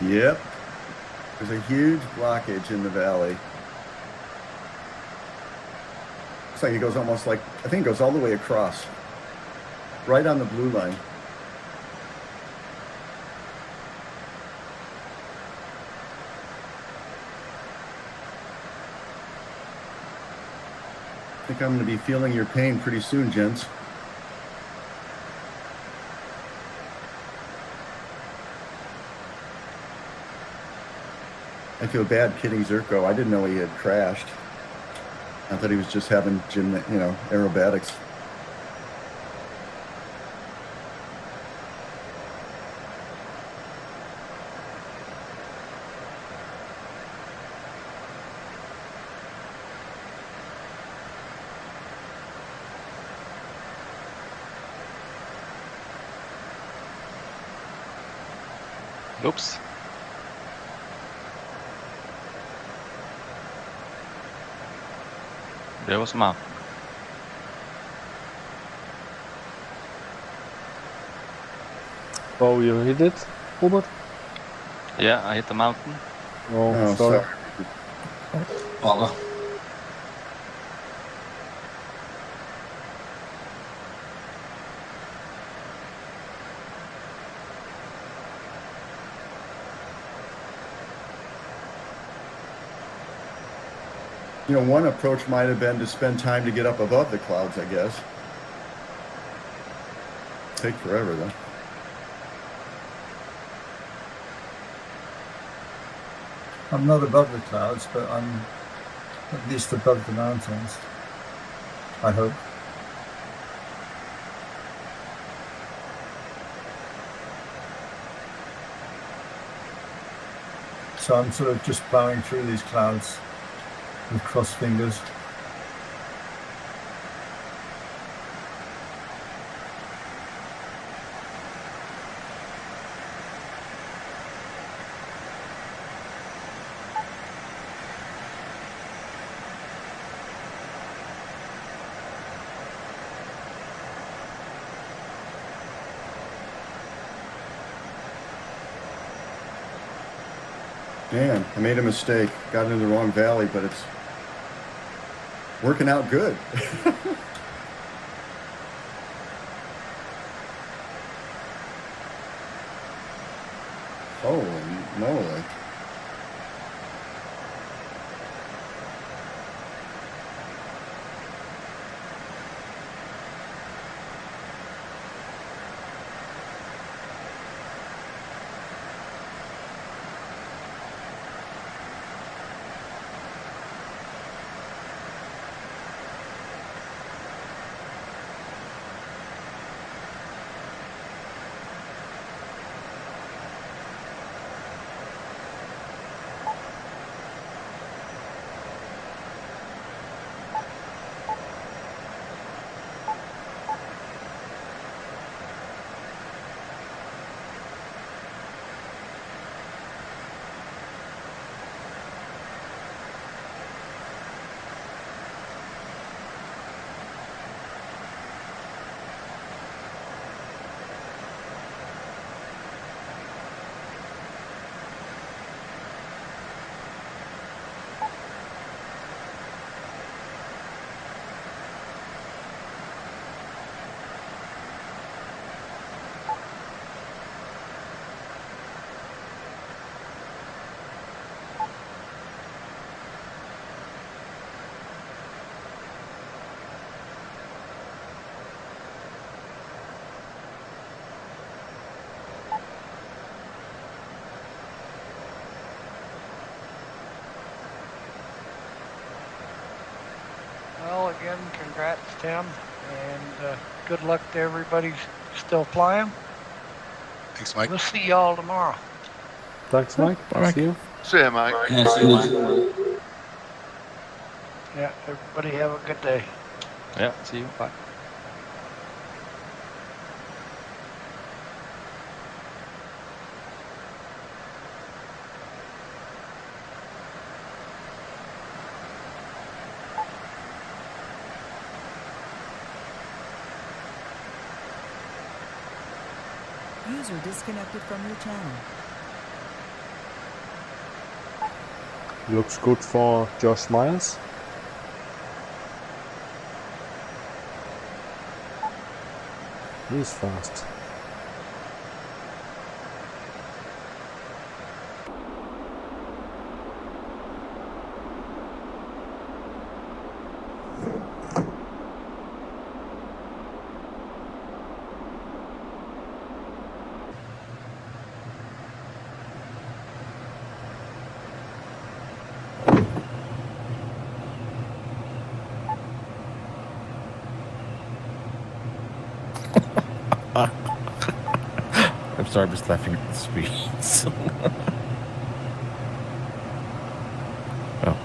Yep, there's a huge blockage in the valley. Looks like it goes almost like, I think it goes all the way across, right on the blue line. I think I'm going to be feeling your pain pretty soon, gents. I feel bad kidding Zerko. I didn't know he had crashed. I thought he was just having aerobatics. Oops. There was Mark. Oh, you hit it, Robert? Yeah, I hit the mountain. Oh, sorry. Bugger. You know, one approach might have been to spend time to get up above the clouds, I guess. Take forever, though. I'm not above the clouds, but I'm at least above the mountains. I hope. So I'm sort of just plowing through these clouds with crossed fingers. Man, I made a mistake. Got into the wrong valley, but it's working out good. Holy moly. Well, again, congrats, Tim, and good luck to everybody still flying. Thanks, Mike. We'll see y'all tomorrow. Thanks, Mike. Bye, Mike. See you. See ya, Mike. Yeah, see you, Mike. Yeah, everybody have a good day. Yeah, see you. Bye. User disconnected from your channel. Looks good for Josh Myers. He's fast. I'm sorry, I'm just laughing at the speeds. Oh.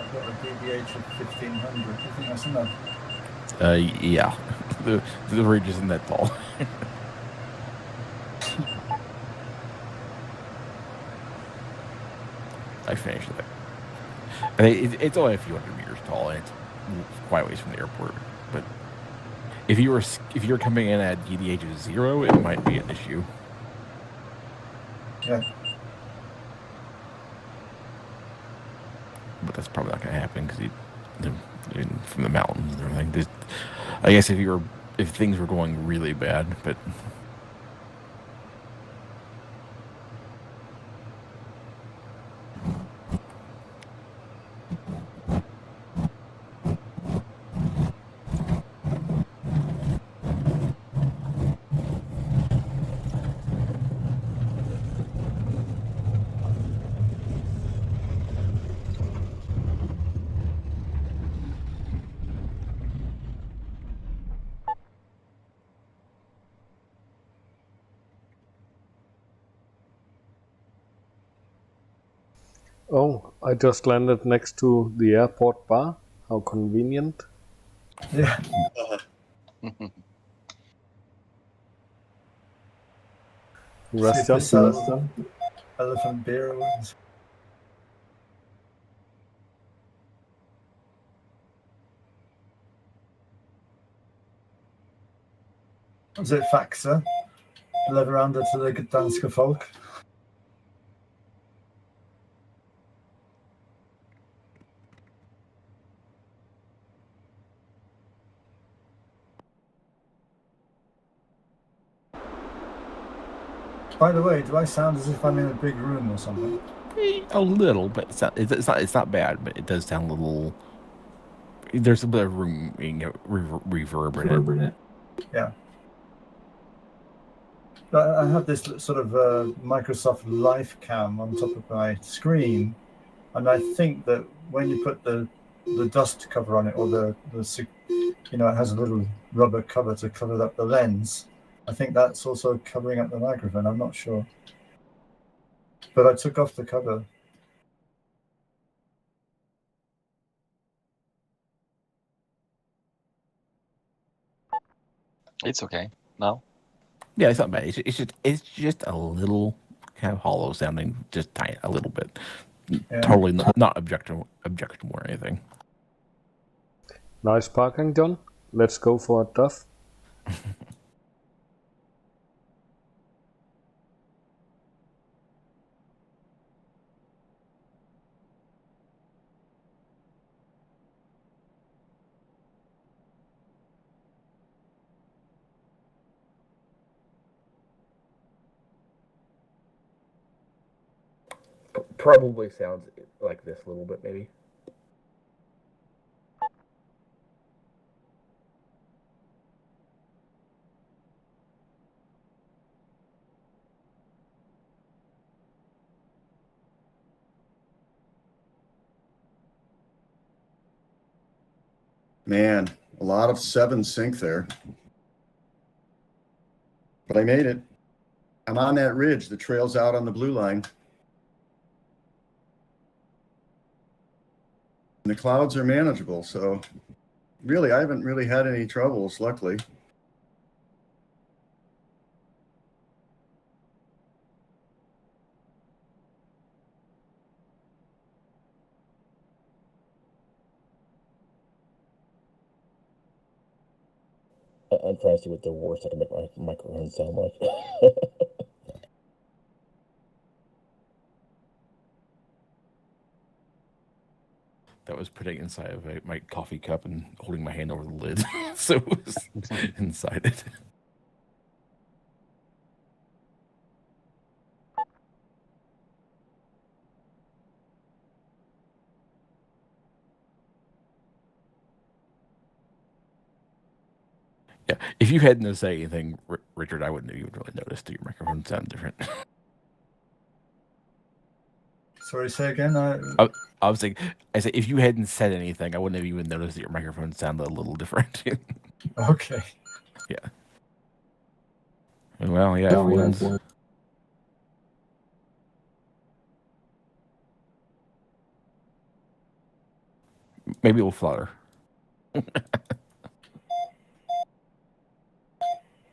I've got a DBH of 1500. Do you think that's enough? Yeah. The ridge isn't that tall. I finished it. It's only a few hundred meters tall, and it's quite a ways from the airport. But if you were coming in at DDH of 0, it might be an issue. Yeah. But that's probably not going to happen because from the mountains and everything. I guess if things were going really bad, but. Oh, I just landed next to the airport bar. How convenient. Yeah. Restaurant. Elephant beer ones. Was it Faxa? Leveranda to the Gdanska folk. By the way, do I sound as if I'm in a big room or something? A little, but it's not bad. But it does sound a little. There's a bit of room, reverb in it. Yeah. I have this sort of Microsoft Live Cam on top of my screen, and I think that when you put the dust cover on it, or the it has a little rubber cover to cover up the lens. I think that's also covering up the microphone. I'm not sure, but I took off the cover. It's okay now. Yeah, it's not bad. It's just a little kind of hollow sounding, just tiny, a little bit. Yeah. Totally not objectionable or anything. Nice parking, John. Let's go for a duff. Probably sounds like this a little bit, maybe. Man, a lot of 7 sync there. But I made it. I'm on that ridge. The trail's out on the blue line. And the clouds are manageable, so really, I haven't really had any troubles, luckily. I'm trying to see what the worst I can make my microphone sound like. That was putting inside of my coffee cup and holding my hand over the lid, so it was inside it. Yeah, if you hadn't said anything, Richard, I wouldn't even really noticed that your microphone sounded different. Sorry, say again. I was like, I said, if you hadn't said anything, I wouldn't have even noticed that your microphone sounded a little different. Okay. Yeah. Well, yeah. F1's... Maybe it will flutter.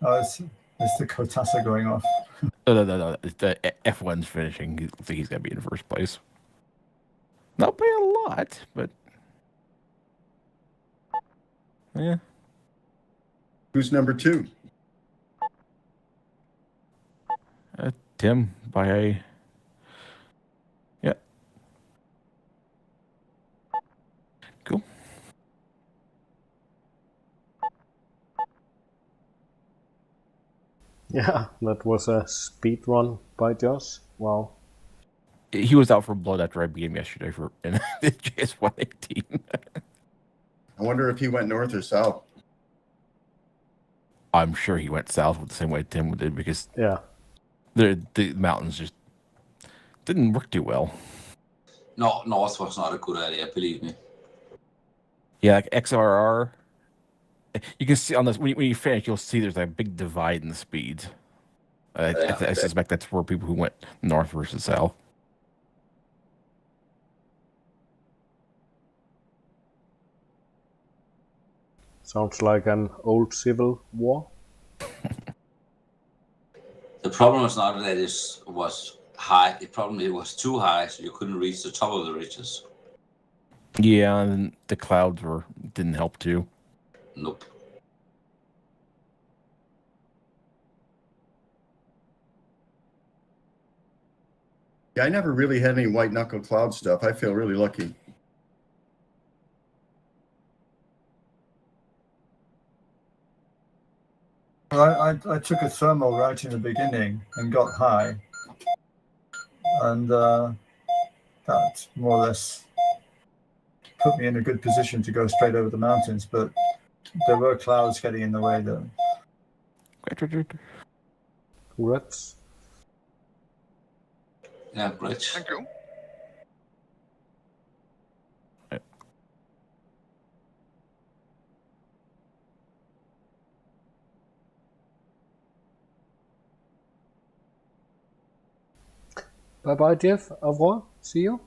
Oh, it's the Kotasa going off. No. The F1's finishing. I think he's going to be in first place. Not by a lot, but yeah. Who's number 2? Tim by a... Yeah. Cool. Yeah, that was a speed run by Josh. Wow. He was out for blood after I beat him yesterday for in the JS118. I wonder if he went north or south. I'm sure he went south with the same way Tim did, because the mountains just didn't work too well. No, north was not a good idea, believe me. Yeah, like XRR. You can see on this when you finish, you'll see there's a big divide in the speeds. I suspect that's for people who went north versus south. Sounds like an old civil war. The problem was not that it was high. The problem it was too high, so you couldn't reach the top of the ridges. Yeah, and the clouds didn't help too. Nope. Yeah, I never really had any white knuckle cloud stuff. I feel really lucky. Well, I took a thermal right in the beginning and got high, and that more or less put me in a good position to go straight over the mountains. But there were clouds getting in the way, though. Congrats. Yeah, great. Thank you. Bye-bye, Jeff. Au revoir. See you.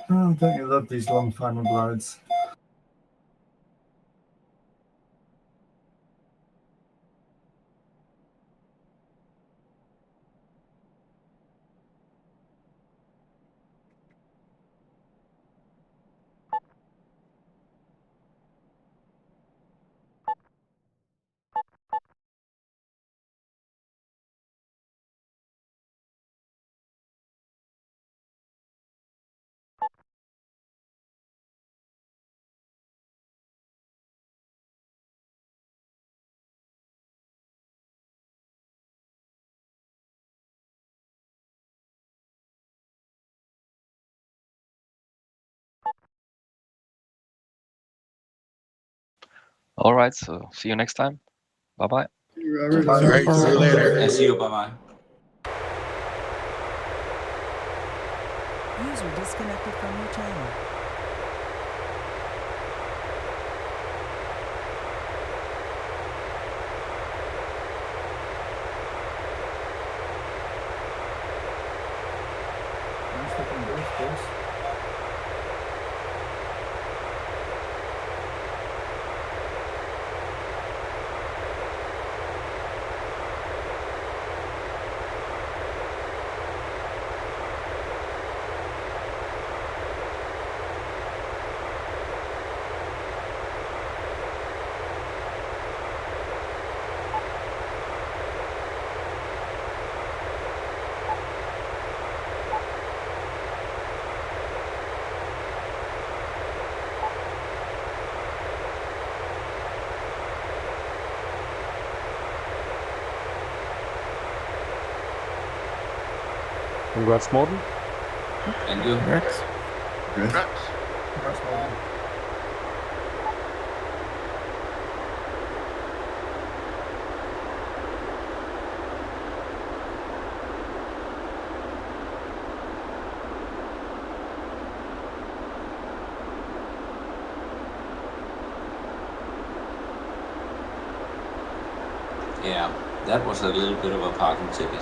Oh, don't you love these long final glides? All right, so see you next time. Bye-bye. All right, see you later. And see you. Bye-bye. User disconnected from your channel. Congrats, Morten. Thank you. Congrats. Congrats. Congrats, Morgan. Yeah, that was a little bit of a parking ticket.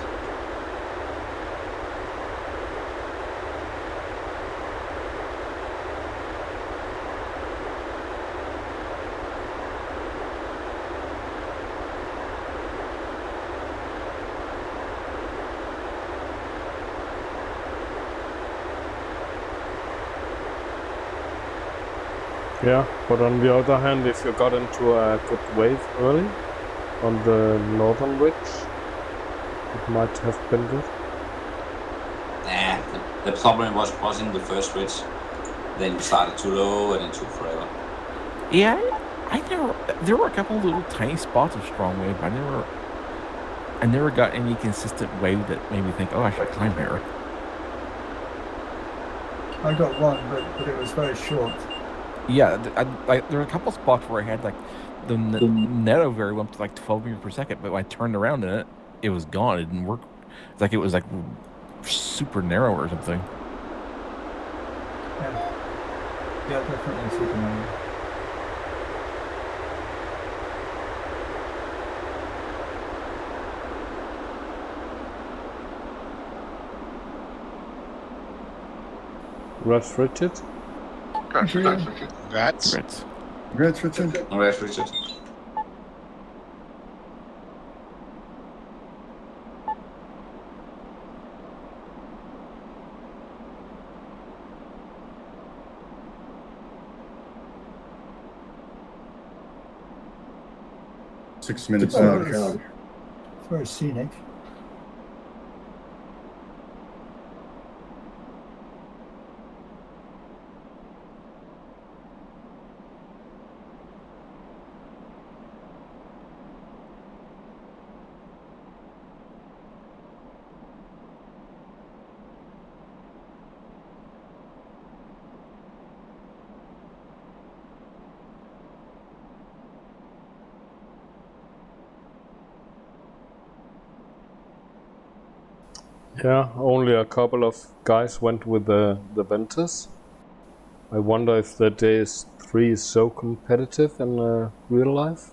Yeah, but on the other hand, if you got into a good wave early on the northern ridge, it might have been good. Nah, the problem was crossing the first ridge. Then you started too low and it took forever. Yeah, I never. There were a couple little tiny spots of strong wave. I never got any consistent wave that made me think, oh, I should climb here. I got one, but it was very short. Yeah, there were a couple spots where I had like the netto vary went up to like 12 meters per second, but when I turned around in it, it was gone. It didn't work. It's like it was like super narrow or something. Yeah, definitely super narrow. Congrats, Richard. Congrats. Congrats, Richard. Congrats, Richard. Six minutes out. It's very scenic. Yeah, only a couple of guys went with the Ventus. I wonder if the DS3 is so competitive in real life.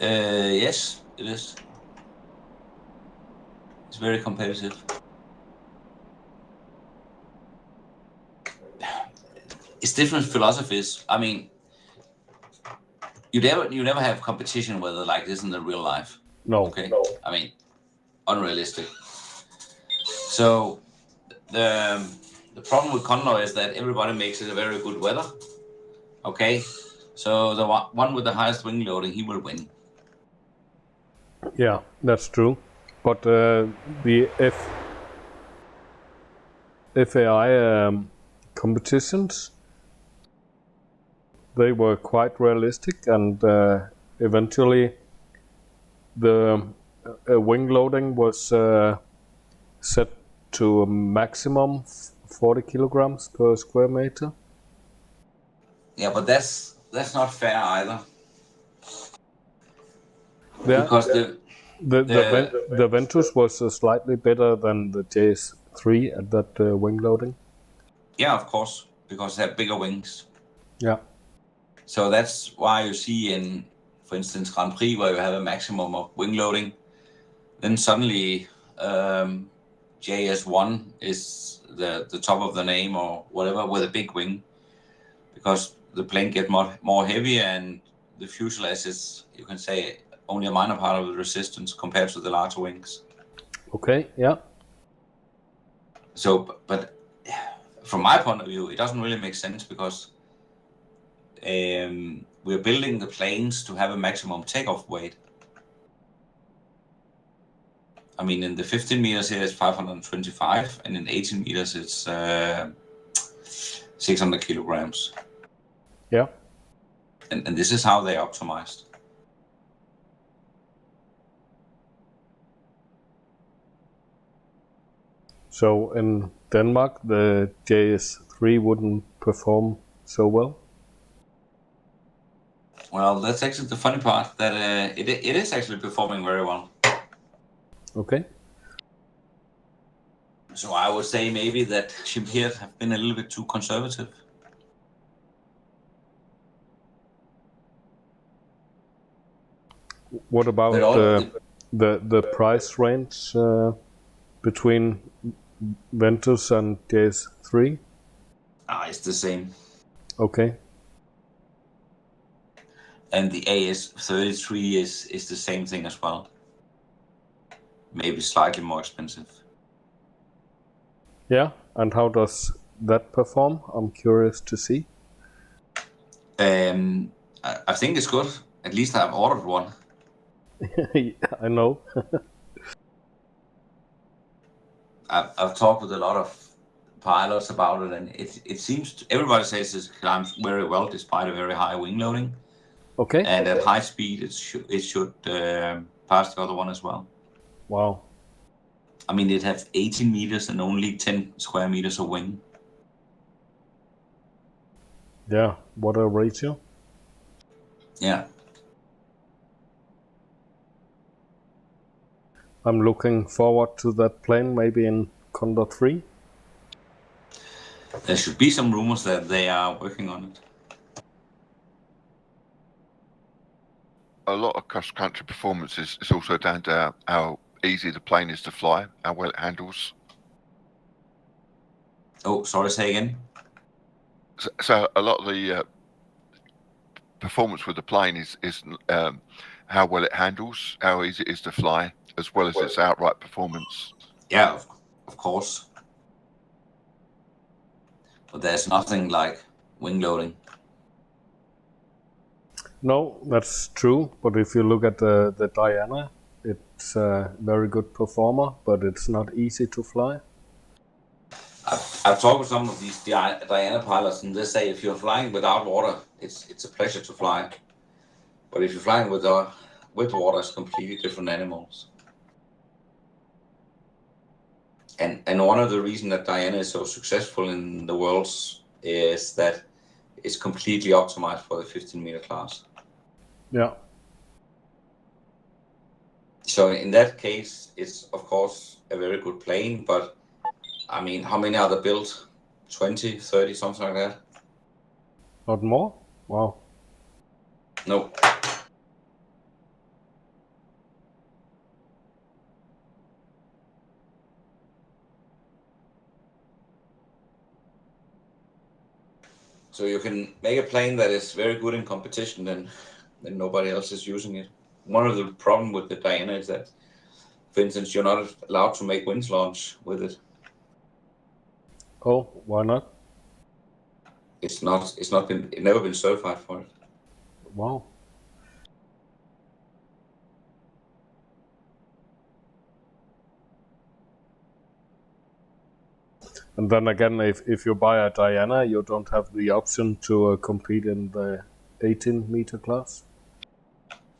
Yes, it is. It's very competitive. it's different philosophies. I mean, you never have competition weather like this in the real life. No. Okay. I mean, unrealistic. So the problem with Condor is that everybody makes it a very good weather. Okay. So the one with the highest wing loading, he will win. Yeah, that's true. But the FAI competitions, they were quite realistic, and eventually the wing loading was set to a maximum 40 kilograms per square meter. Yeah, but that's not fair either. Yeah, because the Ventus was slightly better than the JS3 at that wing loading. Yeah, of course, because they have bigger wings. Yeah. So that's why you see in, for instance, Grand Prix, where you have a maximum of wing loading, then suddenly JS1 is the top of the name or whatever with a big wing, because the plane get more heavy and the fuselage is, you can say, only a minor part of the resistance compared to the larger wings. Okay, yeah. So, but from my point of view, it doesn't really make sense because we're building the planes to have a maximum takeoff weight. I mean, in the 15 meters here it's 525, and in 18 meters it's 600 kilograms. Yeah. And this is how they optimized. So in Denmark, the JS3 wouldn't perform so well? Well, that's actually the funny part, that it is actually performing very well. Okay. So I would say maybe that Chimpier have been a little bit too conservative. What about the price range between Ventus and JS3? It's the same. Okay. And the AS33 is the same thing as well. Maybe slightly more expensive. Yeah, and how does that perform? I'm curious to see. I think it's good. At least I've ordered one. I know. I've talked with a lot of pilots about it, and it seems everybody says it climbs very well despite a very high wing loading. Okay. And at high speed, it should pass the other one as well. Wow. I mean, it has 18 meters and only 10 square meters of wing. Yeah, what a ratio. Yeah. I'm looking forward to that plane, maybe in Condor2. There should be some rumors that they are working on it. A lot of cross-country performance is also down to how easy the plane is to fly, how well it handles. Oh, sorry, say again? So a lot of the performance with the plane is how well it handles, how easy it is to fly, as well as its outright performance. Yeah, of course. But there's nothing like wing loading. No, that's true. But if you look at the Diana, it's a very good performer, but it's not easy to fly. I've talked with some of these Diana pilots, and they say if you're flying without water, it's a pleasure to fly. But if you're flying with water, it's completely different animals. And one of the reasons that Diana is so successful in the worlds is that it's completely optimized for the 15-meter class. Yeah. So in that case, it's of course a very good plane, but I mean, how many are there built? 20, 30, something like that? Not more? Wow. No. So you can make a plane that is very good in competition, then nobody else is using it. One of the problem with the Diana is that, for instance, you're not allowed to make winch launch with it. Oh, why not? It's never been certified for it. Wow. And then again, if you buy a Diana, you don't have the option to compete in the 18-meter class?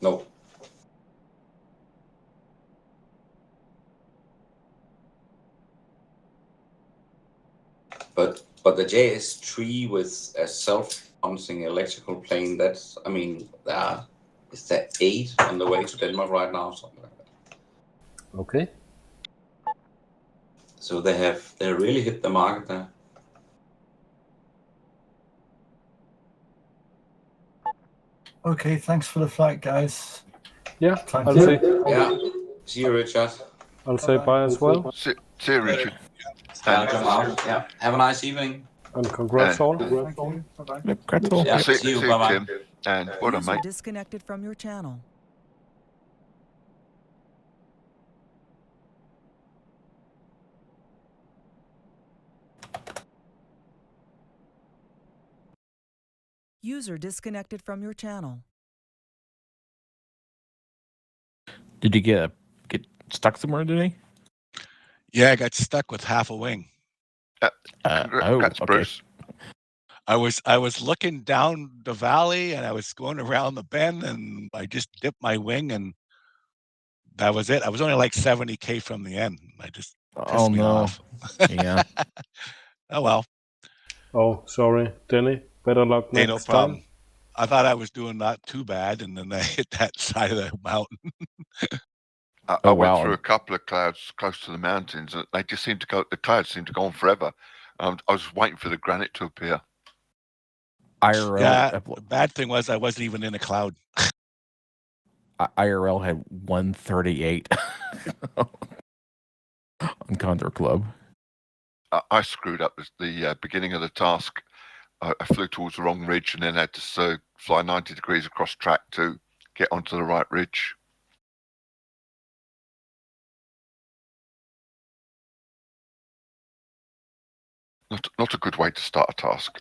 No. But the JS3 with a self-bouncing electrical plane, that's, I mean, is there 8 on the way to Denmark right now, something like that. Okay. So they really hit the market there. Okay, thanks for the flight, guys. Yeah, Time I'll to- see. Yeah. See you, Richard. I'll say bye as well. See you, Richard. Yeah. Have a nice evening. And congrats all. Thank you. Bye-bye. Congrats all. Yeah. See See you. you, Bye-bye. Tim. And what a User mate. disconnected from your channel. User disconnected from your channel. Did you get stuck somewhere today? Yeah, I got stuck with half a wing. Congrats, Bruce. I was looking down the valley and I was going around the bend and I just dipped my wing and that was it. I was only like 70K from the end. I just pissed me off. Yeah. Oh well. Oh, sorry, Denny. Better luck Hey, next no problem. time. I thought I was doing not too bad, and then I hit that side of the mountain. I went through a couple of clouds close to the mountains, and they just seemed to go. The clouds seemed to go on forever. I was waiting for the granite to appear. IRL. Yeah. The bad thing was I wasn't even in a cloud. IRL had 138 on Condor Club. I screwed up the beginning of the task. I flew towards the wrong ridge and then had to fly 90 degrees across track to get onto the right ridge. Not a good way to start a task.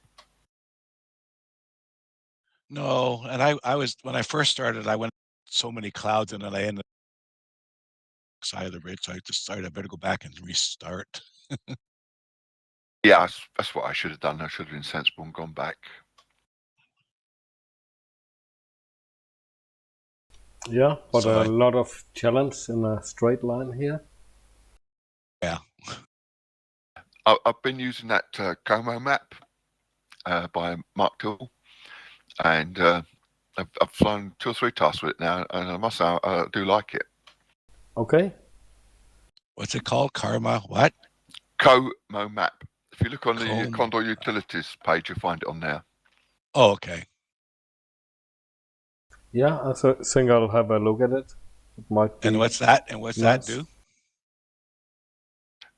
No, and I was when I first started, I went so many clouds, and then I ended up side of the ridge. So I decided I better go back and restart. Yeah, that's what I should have done. I should have been sensible and gone back. Yeah, but a lot of challenge in a straight line here. Yeah. I've been using that Como map by Mark Tool, and I've flown 2 or 3 tasks with it now, and I must say I do like it. Okay. What's it called? Karma? What? Como map. If you look on the Condor Utilities page, you'll find it on there. Oh, okay. Yeah, I think I'll have a look at it. It might be. And what's that? And what's that do?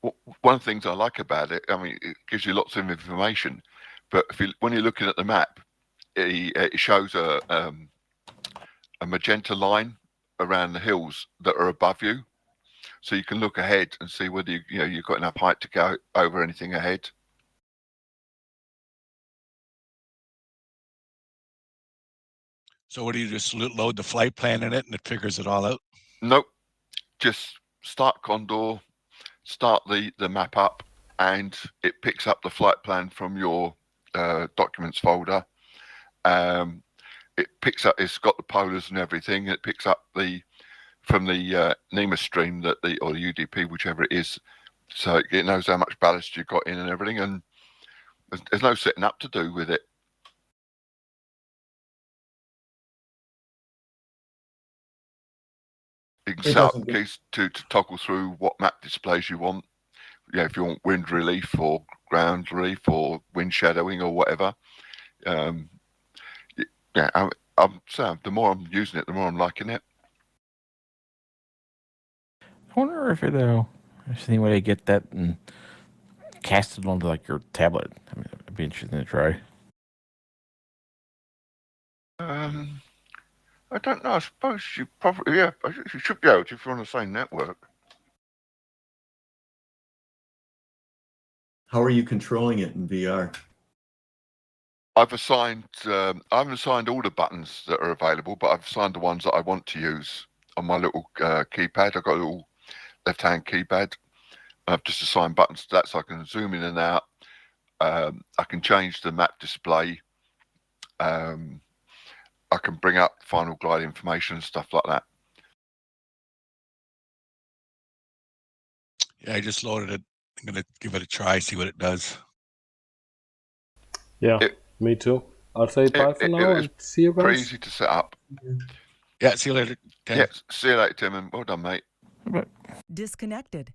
Well, one of the things I like about it, I mean, it gives you lots of information, but when you're looking at the map, it shows a magenta line around the hills that are above you, so you can look ahead and see whether you've got enough height to go over anything ahead. So what do you just load the flight plan in it and it figures it all out? Nope. Just start Condor, start the map up, and it picks up the flight plan from your documents folder. It picks up. It's got the polars and everything. It picks up from the NEMA stream or the UDP, whichever it is. So it knows how much ballast you've got in and everything, and there's no setting up to do with it. You can set up the keys to toggle through what map displays you want. Yeah, if you want wind relief or ground relief or wind shadowing or whatever. Yeah, I'm saying the more I'm using it, the more I'm liking it. I wonder if there's any way to get that and cast it onto like your tablet. I mean, it'd be interesting to try. I don't know. I suppose you probably, yeah, you should be able to if you're on the same network. How are you controlling it in VR? I haven't assigned all the buttons that are available, but I've assigned the ones that I want to use on my little keypad. I've got a little left-hand keypad. I've just assigned buttons to that so I can zoom in and out. I can change the map display. I can bring up final glide information and stuff like that. Yeah, I just loaded it. I'm gonna give it a try, see what it does. Yeah, me too. I'll say bye for now and see you guys. Pretty easy to set up. Yeah, see you later, Tim. Yeah, see you later, Tim, and well done, mate. Disconnected.